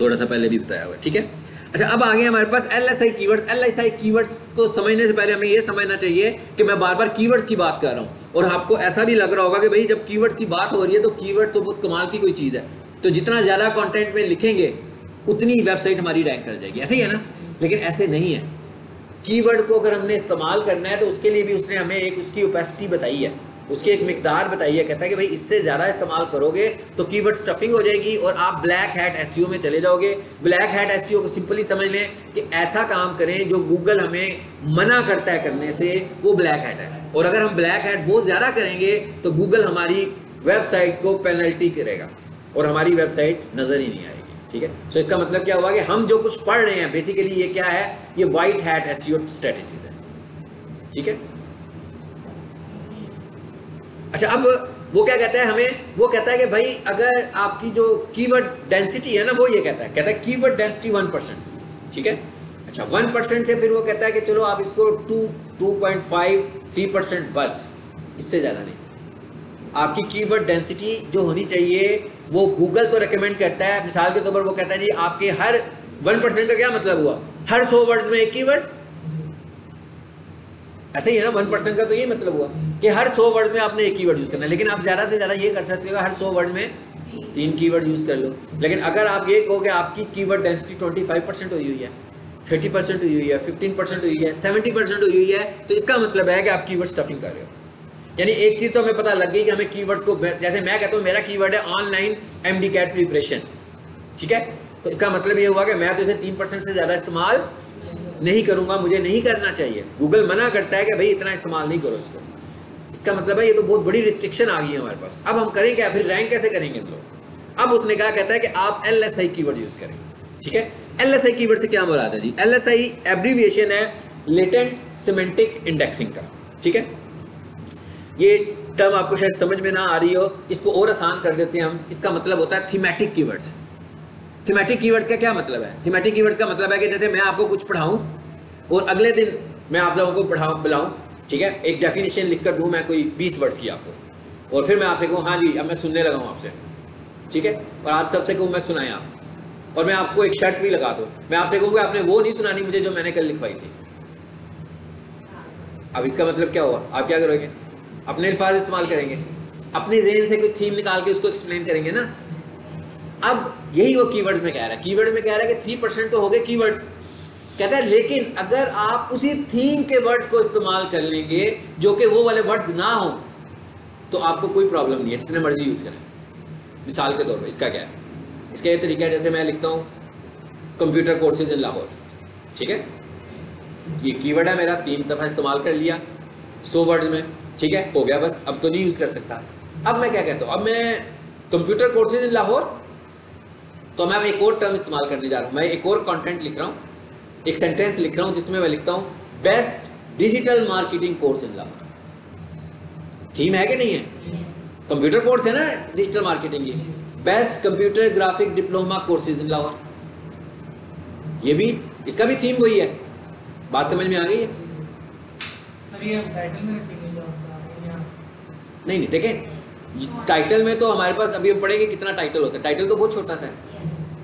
Speaker 1: थोड़ा सा पहले भी बताया हुआ, ठीक है। अच्छा, अब आगे हमारे पास LSI कीवर्ड्स। LSI कीवर्ड्स को समझने से पहले हमें ये समझना चाहिए कि मैं बार बार कीवर्ड्स की बात कर रहा हूँ और आपको ऐसा भी लग रहा होगा कि भाई जब कीवर्ड की बात हो रही है तो कीवर्ड तो बहुत कमाल की कोई चीज़ है, तो जितना ज़्यादा कंटेंट में लिखेंगे उतनी वेबसाइट हमारी रैंक कर जाएगी, ऐसे ही है ना। लेकिन ऐसे नहीं है, कीवर्ड को अगर हमने इस्तेमाल करना है तो उसके लिए भी उसने हमें एक उसकी ओपेसिटी बताई है, उसकी एक मिकदार बताई है। कहता है कि भाई इससे ज़्यादा इस्तेमाल करोगे तो कीवर्ड स्टफिंग हो जाएगी और आप ब्लैक हैट एसईओ में चले जाओगे। ब्लैक हैट एसईओ को सिंपली समझ लें कि ऐसा काम करें जो गूगल हमें मना करता है करने से, वो ब्लैक हैट है। और अगर हम ब्लैक हैट बहुत ज़्यादा करेंगे तो गूगल हमारी वेबसाइट को पेनल्टी करेगा और हमारी वेबसाइट नज़र ही नहीं आएगी, ठीक है। सो इसका मतलब क्या हुआ कि हम जो कुछ पढ़ रहे हैं बेसिकली ये क्या है, ये वाइट हैट एसईओ स्ट्रेटजीज है, ठीक है। अच्छा, अब वो क्या कहता है हमें, वो कहता है कि भाई अगर आपकी जो कीवर्ड डेंसिटी है ना, वो ये कहता है कीवर्ड डेंसिटी 1%, ठीक है। अच्छा, 1% से फिर वो कहता है कि चलो आप इसको 2.5 3% बस, इससे ज़्यादा नहीं। आपकी कीवर्ड डेंसिटी जो होनी चाहिए वो गूगल तो रेकमेंड करता है। मिसाल के तौर पर वो कहता है जी आपके हर 1% का क्या मतलब हुआ, हर 100 वर्ड्स में एक कीवर्ड, ऐसे ही है ना। 1% का तो ये मतलब हुआ कि हर 100 वर्ड्स में आपने एक कीवर्ड यूज़ करना है। लेकिन आप ज़्यादा से ज़्यादा ये कर सकते हो हर 100 वर्ड में 3 कीवर्ड यूज़ कर लो। लेकिन अगर आप ये कहो कि आपकी कीवर्ड डेंसिटी 25% हुई है, 30% हुई है, 15% हुई है, 70% हुई है, तो इसका मतलब है कि आप कीवर्ड स्टफिंग कर रहे हो। यानी एक चीज़ तो हमें पता लग गई कि हमें कीवर्ड्स को, जैसे मैं कहता हूँ मेरा कीवर्ड है ऑनलाइन MD-CAT प्रिपरेशन, ठीक है, तो इसका मतलब ये हुआ कि मैं तो इसे 3% से ज़्यादा इस्तेमाल नहीं करूँगा, मुझे नहीं करना चाहिए। गूगल मना करता है कि भाई इतना इस्तेमाल नहीं करो इसको। इसका मतलब है ये तो बहुत बड़ी रिस्ट्रिक्शन आ गई है हमारे पास। अब हम करें क्या, फिर रैंक कैसे करेंगे हम लोग। अब उसने कहा कहता है कि आप LSI कीवर्ड यूज़ करें, ठीक है। LSI कीवर्ड से क्या मुराद है जी, LSI एब्रीविएशन है लेटेंट सिमेंटिक इंडेक्सिंग का, ठीक है। ये टर्म आपको शायद समझ में ना आ रही हो, इसको और आसान कर देते हैं हम। इसका मतलब होता है थीमेटिक कीवर्ड्स। थीमेटिक कीवर्ड्स का क्या मतलब है, थीमेटिक कीवर्ड्स का मतलब है कि जैसे मैं आपको कुछ पढ़ाऊं और अगले दिन मैं आप लोगों को बुलाऊं, ठीक है, एक डेफिनेशन लिख कर दूँ मैं कोई 20 वर्ड्स की आपको, और फिर मैं आपसे कहूँ हाँ जी अब मैं सुनने लगा हूँ आपसे, ठीक है, और आप सबसे कहूँ मैं सुनाएं आप, और मैं आपको एक शर्त भी लगा दूँ, मैं आपसे कहूँ कि आपने वो नहीं सुनानी मुझे जो मैंने कल लिखवाई थी। अब इसका मतलब क्या हुआ, आप क्या करोगे, अपने अल्फाज इस्तेमाल करेंगे, अपने ज़हन से कोई थीम निकाल के उसको एक्सप्लेन करेंगे ना। अब यही वो कीवर्ड्स में कह रहा है, कीवर्ड में कह रहा है कि 3% तो हो गए कीवर्ड्स। कहता है लेकिन अगर आप उसी थीम के वर्ड्स को इस्तेमाल कर लेंगे जो कि वो वाले वर्ड्स ना हो तो आपको कोई प्रॉब्लम नहीं है, जितने मर्जी यूज़ करें। मिसाल के तौर पर इसका क्या है, इसका ये तरीका है, जैसे मैं लिखता हूँ कंप्यूटर कोर्सेज इन लाहौर, ठीक है, ये कीवर्ड है मेरा, 3 दफ़ा इस्तेमाल कर लिया 100 वर्ड्स में, ठीक है, हो गया बस, अब तो नहीं यूज़ कर सकता। अब मैं क्या कहता हूँ, अब मैं कंप्यूटर कोर्सेज इन लाहौर, तो मैं एक और टर्म इस्तेमाल करने जा रहा हूँ, मैं एक और कंटेंट लिख रहा हूँ, एक सेंटेंस लिख रहा हूँ जिसमें मैं लिखता हूँ best digital marketing course in Lahore. Theme है कि नहीं है, कंप्यूटर कोर्स है ना डिजिटल मार्केटिंग की, best computer graphic diploma courses in Lahore. ये भी, इसका भी थीम वही है। बात समझ में आ गई है?
Speaker 3: सर ये हम टाइटल में रखेंगे जो
Speaker 1: नहीं देखें, टाइटल में तो हमारे पास अभी हम पढ़ेंगे कितना टाइटल होता है। टाइटल तो बहुत छोटा सा है,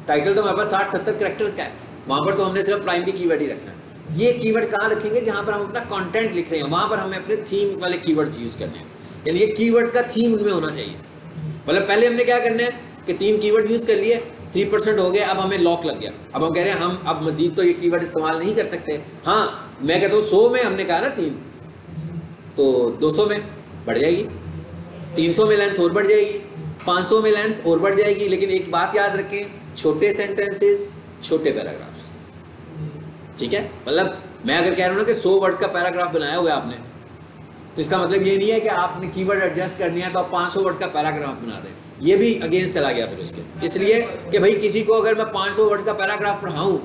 Speaker 1: टाइटल तो हमारे पास 60-70 कैरेक्टर्स का है। वहाँ पर तो हमने सिर्फ प्राइमरी कीवर्ड ही रखना है। ये कीवर्ड कहाँ रखेंगे? जहाँ पर हम अपना कंटेंट लिख रहे हैं, वहाँ पर हमें अपने थीम वाले कीवर्ड्स यूज़ करने हैं। यानी ये कीवर्ड्स का थीम उनमें होना चाहिए। मतलब पहले हमने क्या करना है कि 3 कीवर्ड यूज़ कर लिए, 3% हो गए, अब हमें लॉक लग गया। अब हम कह रहे हैं हम अब मजीद तो ये कीवर्ड इस्तेमाल नहीं कर सकते। हाँ, मैं कहता हूँ 100 में हमने कहा ना 3, तो 200 में बढ़ जाएगी, 300 में लेंथ और बढ़ जाएगी, 500 में लेंथ और बढ़ जाएगी। लेकिन एक बात याद रखें, छोटे सेंटेंसेस, छोटे पैराग्राफ्स, ठीक है? मतलब मैं अगर कह रहा हूँ ना कि 100 वर्ड्स का पैराग्राफ बनाया हुआ है आपने, तो इसका मतलब ये नहीं है कि आपने कीवर्ड एडजस्ट करनी है तो आप 500 वर्ड्स का पैराग्राफ बना दें। ये भी अगेंस्ट चला गया फिर उसके, इसलिए कि भाई किसी को अगर मैं 500 वर्ड्स का पैराग्राफ पढ़ाऊँ,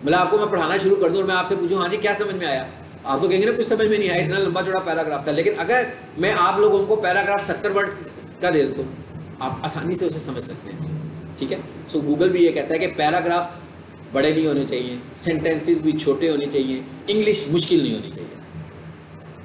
Speaker 1: मतलब आपको मैं पढ़ाना शुरू कर दूँ और मैं आपसे पूछूँ हाँ जी क्या समझ में आया, आप तो कहेंगे ना कुछ समझ में नहीं आया, इतना लंबा चौड़ा पैराग्राफ था। लेकिन अगर मैं आप लोगों को पैराग्राफ 70 वर्ड्स का दे दूँ, आप आसानी से उसे समझ सकते हैं, ठीक है? सो गूगल भी ये कहता है कि पैराग्राफ्स बड़े नहीं होने चाहिए, सेंटेंसेस भी छोटे होने चाहिए, इंग्लिश मुश्किल नहीं होनी चाहिए,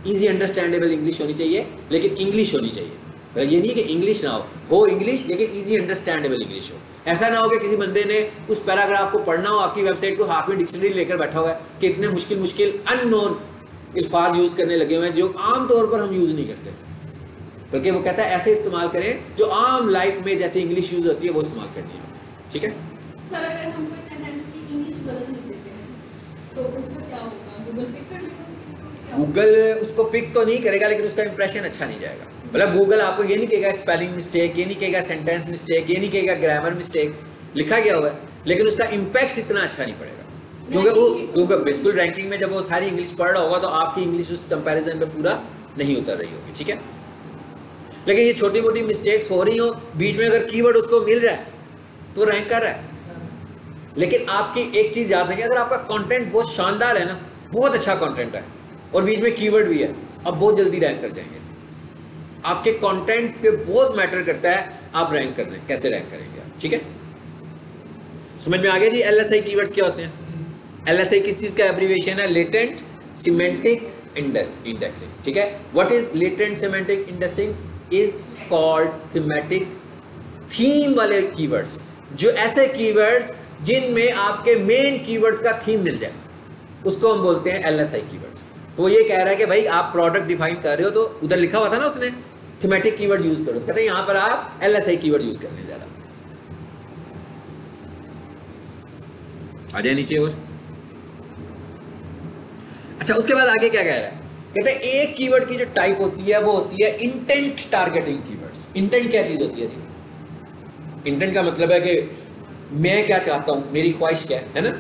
Speaker 1: इजी अंडरस्टैंडेबल इंग्लिश होनी चाहिए, लेकिन इंग्लिश होनी चाहिए। ये नहीं है कि इंग्लिश ना हो इंग्लिश, लेकिन इजी अंडरस्टैंडेबल इंग्लिश हो। ऐसा ना हो कि किसी बंदे ने उस पैराग्राफ को पढ़ना हो, आपकी वेबसाइट को हाथ में डिक्शनरी लेकर बैठा हुआ है कि इतने मुश्किल मुश्किल अननोन अल्फाज यूज़ करने लगे हुए हैं जो आम तौर पर हम यूज़ नहीं करते, बल्कि वो कहता है ऐसे इस्तेमाल करें जो आम लाइफ में जैसे इंग्लिश यूज़ होती है वो इस्तेमाल करनी है, ठीक है?
Speaker 2: सर अगर हम कोई सेंटेंस की इंग्लिश बदल देते हैं तो उसका क्या होगा? गूगल पिक कर लेगा?
Speaker 1: गूगल उसको पिक तो नहीं करेगा, लेकिन उसका इंप्रेशन अच्छा नहीं जाएगा। मतलब गूगल आपको ये नहीं कहेगा स्पेलिंग मिस्टेक, ये नहीं कहेगा सेंटेंस मिस्टेक, ये नहीं कहेगा ग्रामर मिस्टेक, लिखा गया हुआ है, लेकिन उसका इम्पैक्ट इतना अच्छा नहीं पड़ेगा। क्योंकि बिल्कुल रैंकिंग में जब वो सारी इंग्लिश पढ़ रहा होगा तो आपकी इंग्लिश उस कंपैरिजन में पूरा नहीं उतर रही होगी, ठीक है? लेकिन ये छोटी मोटी मिस्टेक्स हो रही हो, बीच में अगर कीवर्ड उसको मिल रहा है तो रैंक कर रहा है। लेकिन आपकी एक चीज़ याद रखिए, अगर आपका कंटेंट बहुत शानदार है ना, बहुत अच्छा कंटेंट है और बीच में कीवर्ड भी है, अब बहुत जल्दी रैंक कर जाएंगे। आपके कंटेंट पे बहुत मैटर करता है आप रैंक कर रहे हैं, कैसे रैंक करेंगे आप, ठीक है? समझ में आ गया जी? LSI कीवर्ड्स क्या होते हैं? LSI किस चीज़ का एब्रीविएशन है? लेटेंट सिमेंटिक इंडेक्सिंग, ठीक है? What is latent semantic indexing? Is called thematic, theme वाले कीवर्ड्स, जो ऐसे कीवर्ड्स जिनमें आपके मेन कीवर्ड्स का थीम मिल जाए, उसको हम बोलते हैं LSI कीवर्ड्स। तो वो ये कह रहा है कि भाई आप प्रोडक्ट डिफाइन कर रहे हो तो उधर लिखा हुआ था ना उसने थीमेटिक कीवर्ड यूज करो, तो कहते हैं यहाँ पर आप LSI कीवर्ड यूज करने ज़्यादा। आ जाए नीचे और अच्छा, उसके बाद आगे क्या कह रहा है? कहते हैं एक कीवर्ड की जो टाइप होती है वो होती है इंटेंट टारगेटिंग कीवर्ड्स। इंटेंट क्या चीज होती है जी? इंटेंट का मतलब है कि मैं क्या चाहता हूं, मेरी ख्वाहिश क्या है ना?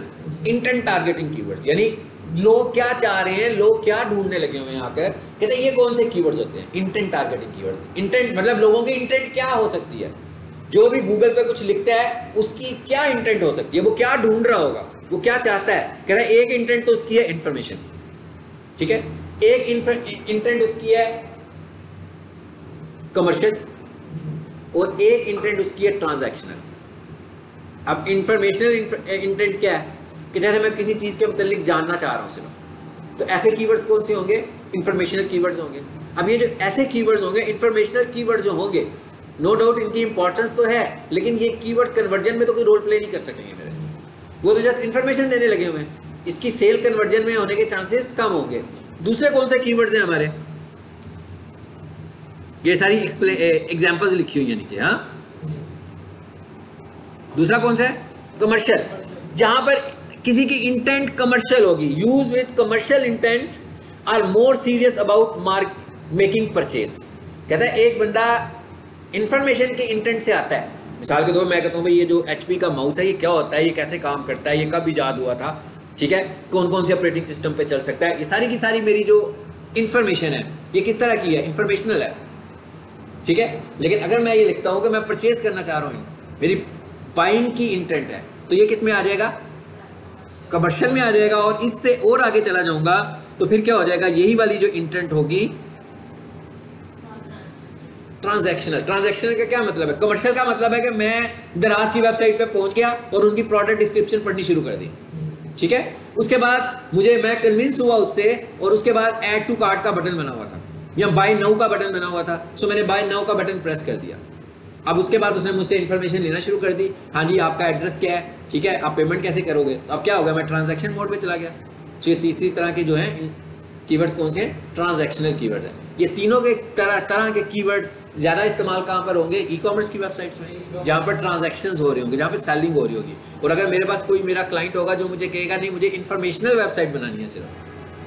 Speaker 1: इंटेंट टारगेटिंग कीवर्ड्स यानी लोग क्या चाह रहे हैं, लोग क्या ढूंढने लगे हुए हैं आकर। कहते हैं ये कौन से कीवर्ड्स होते हैं? Intent targeting keywords. इंटेंट मतलब लोगों की इंटेंट क्या हो सकती है, जो भी गूगल पे कुछ लिखता है उसकी क्या इंटेंट हो सकती है, वो क्या ढूंढ रहा होगा, वो क्या चाहता है। कह रहा है एक इंटेंट तो उसकी है इन्फॉर्मेशन, ठीक है? एक इंटेंट उसकी है कमर्शियल और एक इंटेंट उसकी है ट्रांजैक्शनल। अब इंफॉर्मेशनल इंटेंट क्या है कि जैसे मैं किसी चीज़ के मतलब जानना चाह रहा हूँ सिर्फ, तो ऐसे कीवर्ड्स कौन से होंगे? इंफॉर्मेशनल कीवर्ड्स होंगे। अब ये जो ऐसे कीवर्ड्स होंगे, इंफॉर्मेशनल कीवर्ड जो होंगे, नो डाउट इनकी इंपॉर्टेंस तो है, लेकिन ये कीवर्ड कन्वर्जन में तो कोई रोल प्ले नहीं कर सकेंगे मेरे, वो तो जस्ट इंफॉर्मेशन देने लगे हुए हैं। इसकी सेल कन्वर्जन में होने के चांसेस कम होंगे। दूसरे कौन से कीवर्ड्स हैं हमारे? ये सारी एग्जांपल्स लिखी हुई है नीचे। हाँ, दूसरा कौन सा है? कमर्शियल, जहां पर किसी की इंटेंट कमर्शियल होगी। Use with commercial intent are more serious about making purchase. कहता है एक बंदा इंफॉर्मेशन के इंटेंट से आता है, मिसाल के तौर पर मैं कहता हूँ भाई ये जो HP का माउस है ये क्या होता है, ये कैसे काम करता है, ये कब ईजाद हुआ था, ठीक है, कौन कौन से ऑपरेटिंग सिस्टम पे चल सकता है, ये सारी की सारी मेरी जो इंफॉर्मेशन है ये किस तरह की है? इंफॉर्मेशनल है, ठीक है। लेकिन अगर मैं ये लिखता हूँ कि मैं परचेज करना चाह रहा हूँ, मेरी बाइंग की इंटेंट है, तो ये किस में आ जाएगा? कमर्शियल में आ जाएगा। और इससे और आगे चला जाऊंगा तो फिर क्या हो जाएगा? यही वाली जो इंटेंट होगी ट्रांजैक्शनल। ट्रांजैक्शनल का क्या मतलब है? कमर्शियल का मतलब है कि मैं दराज की वेबसाइट पे पहुंच गया और उनकी प्रोडक्ट डिस्क्रिप्शन पढ़नी शुरू कर दी, ठीक है। उसके बाद मैं कन्विंस हुआ उससे, और उसके बाद ऐड टू कार्ट का बटन बना हुआ था या बाय नाउ का बटन बना हुआ था, सो मैंने बाय नाउ का बटन प्रेस कर दिया। अब उसके बाद उसने मुझसे इन्फॉर्मेशन लेना शुरू कर दी, हाँ जी आपका एड्रेस क्या है, ठीक है, आप पेमेंट कैसे करोगे। तो अब क्या होगा, मैं ट्रांजैक्शन मोड पे चला गया। तो ये तीसरी तरह के जो है कीवर्ड्स कौन से हैं? ट्रांजैक्शनल कीवर्ड है। ये तीनों के तरह के कीवर्ड ज़्यादा इस्तेमाल कहाँ पर होंगे? ई कॉमर्स की वेबसाइट्स में, जहाँ पर ट्रांजैक्शंस हो रही होंगी, जहाँ पर सेलिंग हो रही होगी। और अगर मेरे पास कोई मेरा क्लाइंट होगा जो मुझे कहेगा नहीं मुझे इन्फॉर्मेशनल वेबसाइट बनानी है सिर्फ,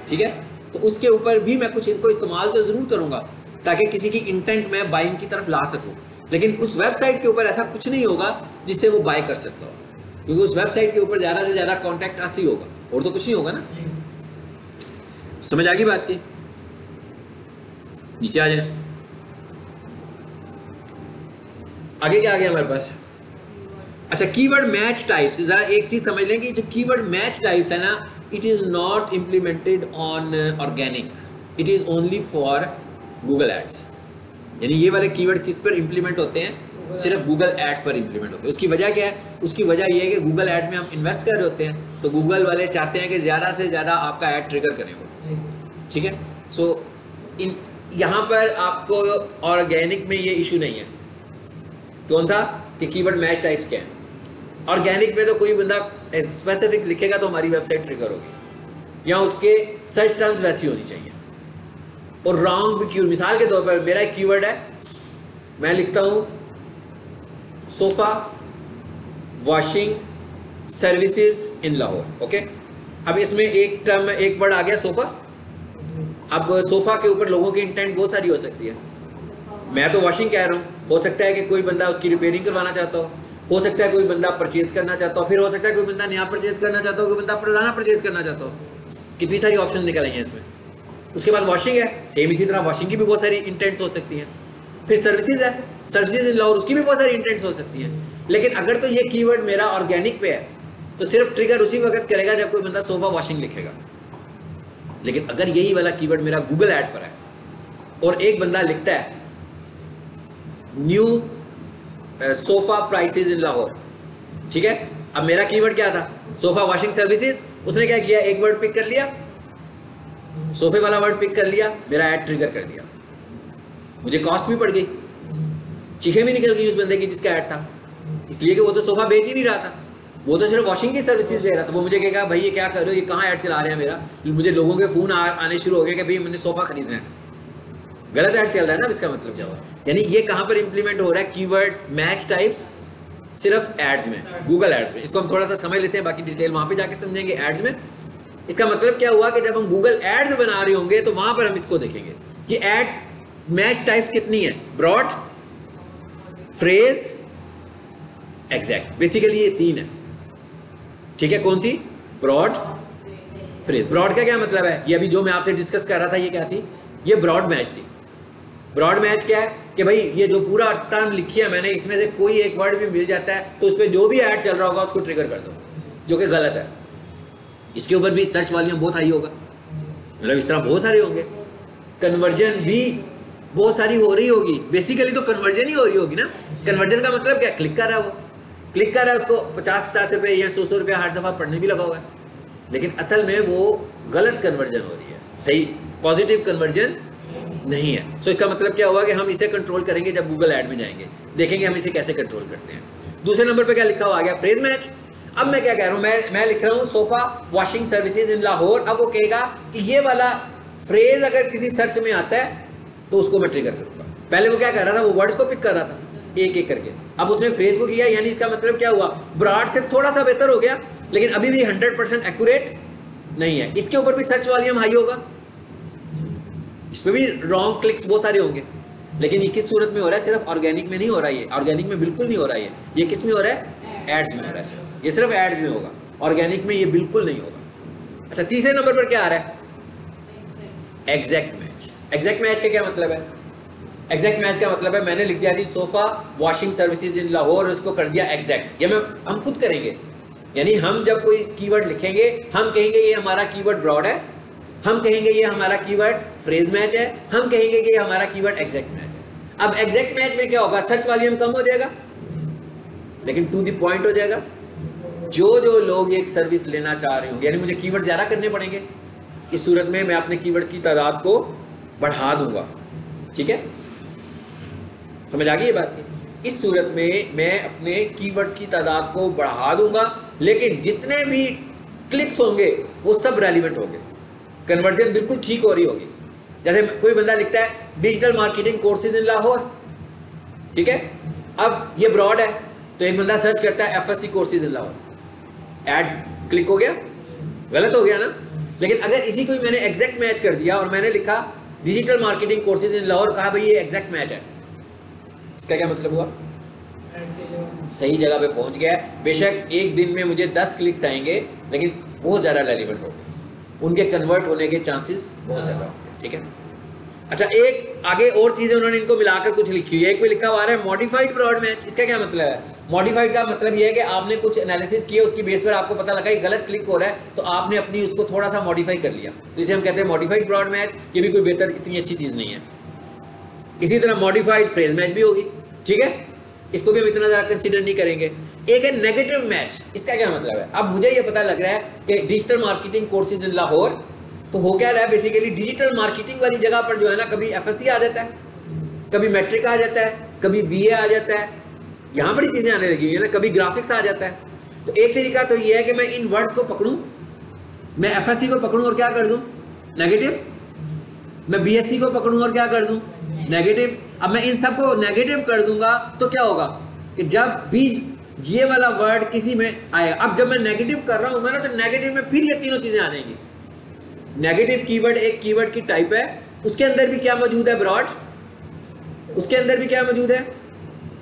Speaker 1: ठीक है, तो उसके ऊपर भी मैं कुछ इनको इस्तेमाल तो ज़रूर करूँगा ताकि किसी की इंटेंट मैं बाइंग की तरफ ला सकूँ। लेकिन उस वेबसाइट के ऊपर ऐसा कुछ नहीं होगा जिससे वो बाय कर सकता हो, क्योंकि उस वेबसाइट के ऊपर ज़्यादा से ज़्यादा कॉन्टैक्ट अस ही होगा, और तो कुछ नहीं होगा ना। समझ आ गई बात की? नीचे आ जाए। आगे क्या आ गया हमारे पास? अच्छा, कीवर्ड मैच टाइप्स। जरा एक चीज समझ लें कि जो कीवर्ड मैच टाइप्स है ना, it is not implemented on organic, it is only for Google ads. यानी ये वाले कीवर्ड किस पर इंप्लीमेंट होते हैं? सिर्फ गूगल एड्स पर इंप्लीमेंट होते हैं। उसकी वजह क्या है? उसकी वजह ये है कि गूगल एड्स में हम इन्वेस्ट कर रहे होते हैं, तो गूगल वाले चाहते हैं कि ज़्यादा से ज़्यादा आपका ऐड ट्रिगर करें वो, ठीक है। सो इन यहाँ पर आपको ऑर्गेनिक में ये इशू नहीं है। कौन सा? कि कीवर्ड मैच टाइप्स क्या है। ऑर्गेनिक में तो कोई बंदा स्पेसिफिक लिखेगा तो हमारी वेबसाइट ट्रिगर होगी, या उसके सर्च टर्म्स वैसी होनी चाहिए। और रॉन्ग भी कीवर्ड, मिसाल के तौर पर मेरा एक कीवर्ड है, मैं लिखता हूँ sofa washing services in Lahore, okay. अब इसमें एक टर्म, एक वर्ड आ गया सोफा। अब सोफा के ऊपर लोगों की इंटेंट बहुत सारी हो सकती है। मैं तो वॉशिंग कह रहा हूँ, हो सकता है कि कोई बंदा उसकी रिपेयरिंग करवाना चाहता हो सकता है कोई बंदा परचेज करना चाहता हो, फिर हो सकता है कोई बंदा नया परचेज करना चाहता हो, कोई बंदा पुराना परचेज करना चाहता हो। कितनी सारी ऑप्शन निकल आई हैं इसमें। उसके बाद वॉशिंग है, सेम इसी तरह वॉशिंग की भी बहुत सारी इंटेंट्स हो सकती हैं। फिर सर्विसेज है, सर्विसेज इन लाहौर, उसकी भी बहुत सारी इंटेंट्स हो सकती हैं। लेकिन अगर तो ये कीवर्ड मेरा ऑर्गेनिक पे है तो सिर्फ ट्रिगर उसी वक्त करेगा जब कोई बंदा सोफा वॉशिंग लिखेगा। लेकिन अगर यही वाला कीवर्ड मेरा गूगल ऐड पर है और एक बंदा लिखता है new sofa prices in Lahore, ठीक है, अब मेरा कीवर्ड क्या था? Sofa washing services. उसने क्या किया? एक वर्ड पिक कर लिया, सोफे वाला वर्ड पिक कर लिया, मेरा ऐड ट्रिगर कर दिया, मुझे कॉस्ट भी पड़ गई, चीखें भी निकल गई उस बंदे की जिसका ऐड था, इसलिए कि वो तो सोफा बेच ही नहीं रहा था, वो तो सिर्फ वॉशिंग की सर्विसेज दे रहा था। वो मुझे कहेगा भाई ये क्या कर रहे हो, ये कहाँ ऐड चला रहे हैं मेरा, मुझे लोगों के फ़ोन आने शुरू हो गए कि भाई मैंने सोफा खरीदना है, गलत ऐड चल रहा है ना। इसका मतलब क्या हुआ? यानी ये कहाँ पर इंप्लीमेंट हो रहा है? कीवर्ड मैच टाइप्स सिर्फ एड्स में, गूगल एड्स में। इसको हम थोड़ा सा समझ लेते हैं, बाकी डिटेल वहाँ पे जाके समझेंगे एड्स में। इसका मतलब क्या हुआ कि जब हम गूगल एड्स बना रहे होंगे तो वहाँ पर हम इसको देखेंगे कि एड मैच टाइप्स कितनी है? Broad, phrase, exact. बेसिकली ये तीन है, ठीक है। कौन सी? Broad, phrase. ब्रॉड का क्या मतलब है? ये अभी जो मैं आपसे डिस्कस कर रहा था ये क्या थी? ये ब्रॉड मैच थी। ब्रॉड मैच क्या है कि भाई ये जो पूरा टर्म लिखी है मैंने, इसमें से कोई एक वर्ड भी मिल जाता है तो उस पर जो भी ऐड चल रहा होगा उसको ट्रिगर कर दो, जो कि गलत है। इसके ऊपर भी सर्च वॉल्यूम बहुत हाई होगा, मतलब इस तरह बहुत सारे होंगे। कन्वर्जन भी बहुत सारी हो रही होगी। बेसिकली तो कन्वर्जन ही हो रही होगी ना। कन्वर्जन का मतलब क्या? क्लिक कर रहा है, वो क्लिक कर रहा है, उसको 50 रुपये या 100 रुपये हर दफ़ा पढ़ने भी लगा हुआ है, लेकिन असल में वो गलत कन्वर्जन हो रही है, सही पॉजिटिव कन्वर्जन नहीं है। सो इसका मतलब क्या हुआ कि हम इसे कंट्रोल करेंगे जब गूगल ऐड में जाएंगे, देखेंगे हम इसे कैसे कंट्रोल करते हैं। दूसरे नंबर पे क्या लिखा हुआ आ गया? Phrase match. अब मैं क्या कह रहा हूँ, मैं लिख रहा हूँ sofa washing services in Lahore. अब वो कहेगा कि ये वाला फ्रेज अगर किसी सर्च में आता है तो उसको मैं ट्रिगर करूँगा। पहले वो क्या कर रहा था? वो वर्ड्स को पिक कर रहा था एक एक करके, अब उसने फ्रेज को किया, यानी इसका मतलब क्या हुआ? ब्रॉड से थोड़ा सा बेहतर हो गया, लेकिन अभी भी 100% एक्यूरेट नहीं है। इसके ऊपर भी सर्च वॉल्यूम हाई होगा, इस पर भी रॉन्ग क्लिक्स बहुत सारे होंगे, लेकिन ये किस सूरत में हो रहा है? सिर्फ ऑर्गेनिक में नहीं हो रहा है, ये ऑर्गेनिक में बिल्कुल नहीं हो रहा है, ये किस में हो रहा है? एड्स में हो रहा है। ये सिर्फ एड्स में होगा, ऑर्गेनिक में ये बिल्कुल नहीं होगा। अच्छा, तीसरे नंबर पर क्या आ रहा है? Exact match. एग्जैक्ट मैच का क्या मतलब है? एग्जैक्ट मैच का मतलब है मैंने लिख दिया sofa washing services in Lahore, उसको कर दिया एग्जैक्ट। ये हम खुद करेंगे, यानी हम जब कोई कीवर्ड लिखेंगे हम कहेंगे ये हमारा कीवर्ड ब्रॉड है, हम कहेंगे ये हमारा कीवर्ड फ्रेज मैच है, हम कहेंगे कि ये हमारा कीवर्ड एग्जैक्ट मैच है। अब एग्जैक्ट मैच में क्या होगा, सर्च वॉल्यूम कम हो जाएगा लेकिन टू द पॉइंट हो जाएगा। जो लोग एक सर्विस लेना चाह रहे होंगे, यानी मुझे कीवर्ड ज़्यादा करने पड़ेंगे, इस सूरत में मैं अपने कीवर्ड्स की तादाद को बढ़ा दूंगा। ठीक है, समझ आ गई ये बात की? इस सूरत में मैं अपने कीवर्ड्स की तादाद को बढ़ा दूंगा, लेकिन जितने भी क्लिक्स होंगे वो सब रेलिवेंट होंगे, कन्वर्जन बिल्कुल ठीक हो रही होगी। जैसे कोई बंदा लिखता है digital marketing courses in Lahore, ठीक है, अब ये ब्रॉड है तो एक बंदा सर्च करता है FSc courses in Lahore, add click हो गया, गलत हो गया ना। लेकिन अगर इसी को मैंने एग्जैक्ट मैच कर दिया और मैंने लिखा digital marketing courses in Lahore, कहा भाई ये एग्जैक्ट मैच है, इसका क्या मतलब हुआ? सही जगह पे पहुंच गया है। बेशक एक दिन में मुझे 10 क्लिक्स आएंगे लेकिन बहुत ज़्यादा रेलिवेंट होंगे, उनके कन्वर्ट होने के चांसेस बहुत ज़्यादा होंगे। ठीक है, अच्छा एक आगे और चीज़ें उन्होंने इनको मिलाकर कुछ लिखी हुई है। एक पे लिखा हुआ है मॉडिफाइड ब्रॉड मैच, इसका क्या मतलब है? मॉडिफाइड का मतलब ये है कि आपने कुछ एनालिसिस किया, उसकी बेस पर आपको पता लगा ये गलत क्लिक हो रहा है तो आपने अपनी उसको थोड़ा सा मॉडिफाई कर लिया, तो इसे हम कहते हैं मॉडिफाइड ब्रॉड मैच। ये भी कोई बेहतर इतनी अच्छी चीज़ नहीं है। इसी तरह मॉडिफाइड फ्रेज मैच भी होगी, ठीक है, इसको भी हम इतना ज़्यादा कंसीडर नहीं करेंगे। एक है नेगेटिव मैच, इसका क्या मतलब है? अब मुझे ये पता लग रहा है कि digital marketing courses in Lahore, तो हो क्या रहा है बेसिकली डिजिटल मार्केटिंग वाली जगह पर जो है ना, कभी एफएससी आ जाता है, कभी मैट्रिक आ जाता है, कभी बीए आ जाता है, यहाँ बड़ी चीज़ें आने लगी है ना, कभी ग्राफिक्स आ जाता है। तो एक तरीका तो ये है कि मैं इन वर्ड्स को पकड़ूं, मैं एफएससी को पकड़ूं और क्या कर दूं? नेगेटिव। मैं बीएससी को पकड़ूं और क्या कर दूं? नेगेटिव। अब मैं इन सबको नेगेटिव कर दूंगा तो क्या होगा कि जब भी ये वाला वर्ड किसी में आएगा, अब जब मैं नेगेटिव कर रहा हूँ ना, तो नेगेटिव में फिर ये तीनों चीज़ें आ जाएंगी। नेगेटिव कीवर्ड एक कीवर्ड की टाइप है, उसके अंदर भी क्या मौजूद है? ब्रॉड, उसके अंदर भी क्या मौजूद है?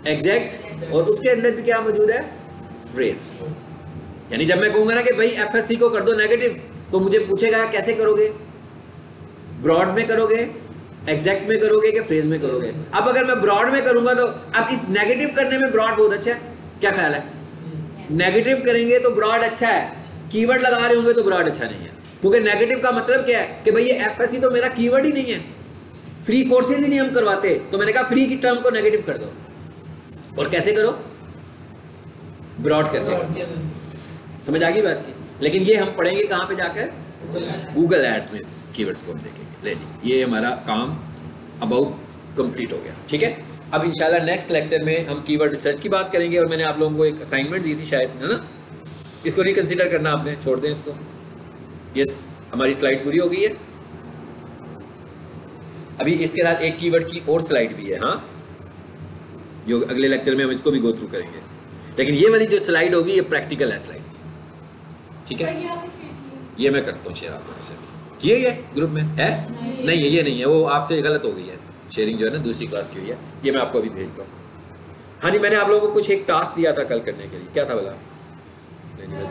Speaker 1: एग्जैक्ट, और उसके अंदर भी क्या मौजूद है? फ्रेज। यानी जब मैं कहूंगा ना कि भाई एफएससी को कर दो नेगेटिव, तो मुझे पूछेगा कैसे करोगे, ब्रॉड में करोगे, एग्जैक्ट में करोगे कि फ्रेज में करोगे। अब अगर मैं ब्रॉड में करूंगा तो अब इस नेगेटिव करने में ब्रॉड बहुत अच्छा है, क्या ख्याल है? नेगेटिव करेंगे तो ब्रॉड अच्छा है, कीवर्ड लगा रहे होंगे तो ब्रॉड अच्छा नहीं है, क्योंकि नेगेटिव का मतलब क्या है कि भाई ये एफएससी तो मेरा कीवर्ड ही नहीं है, फ्री कोर्सेज ही नहीं हम करवाते, तो मैंने कहा फ्री की टर्म को नेगेटिव कर दो। और कैसे करो? ब्रॉड कर दो। समझ आ गई बात की? लेकिन ये हम पढ़ेंगे कहाँ पे जाकर? गूगल एड्स में कीवर्ड्स को हम देखेंगे। ले जी, ये हमारा काम अबाउट कंप्लीट हो गया। ठीक है, अब इंशाल्लाह नेक्स्ट लेक्चर में हम कीवर्ड रिसर्च की बात करेंगे। और मैंने आप लोगों को एक असाइनमेंट दी थी शायद, है ना, इसको नहीं कंसीडर करना आपने, छोड़ दें इसको। यस, हमारी स्लाइड पूरी हो गई है। अभी इसके साथ एक कीवर्ड की और स्लाइड भी है, हाँ, जो अगले लेक्चर में हम इसको भी गो थ्रू करेंगे। लेकिन ये वाली जो स्लाइड होगी ये प्रैक्टिकल है स्लाइड, ठीक है? ये मैं करता हूँ शेयर आप लोगों से। ये ग्रुप में है? नहीं है, ये नहीं है, वो आपसे गलत हो गई है शेयरिंग, जो है ना, दूसरी क्लास की हुई है। ये मैं आपको अभी भेजता हूँ। हाँ जी, मैंने आप लोगों को कुछ एक टास्क दिया था कल करने के लिए, क्या था बोला?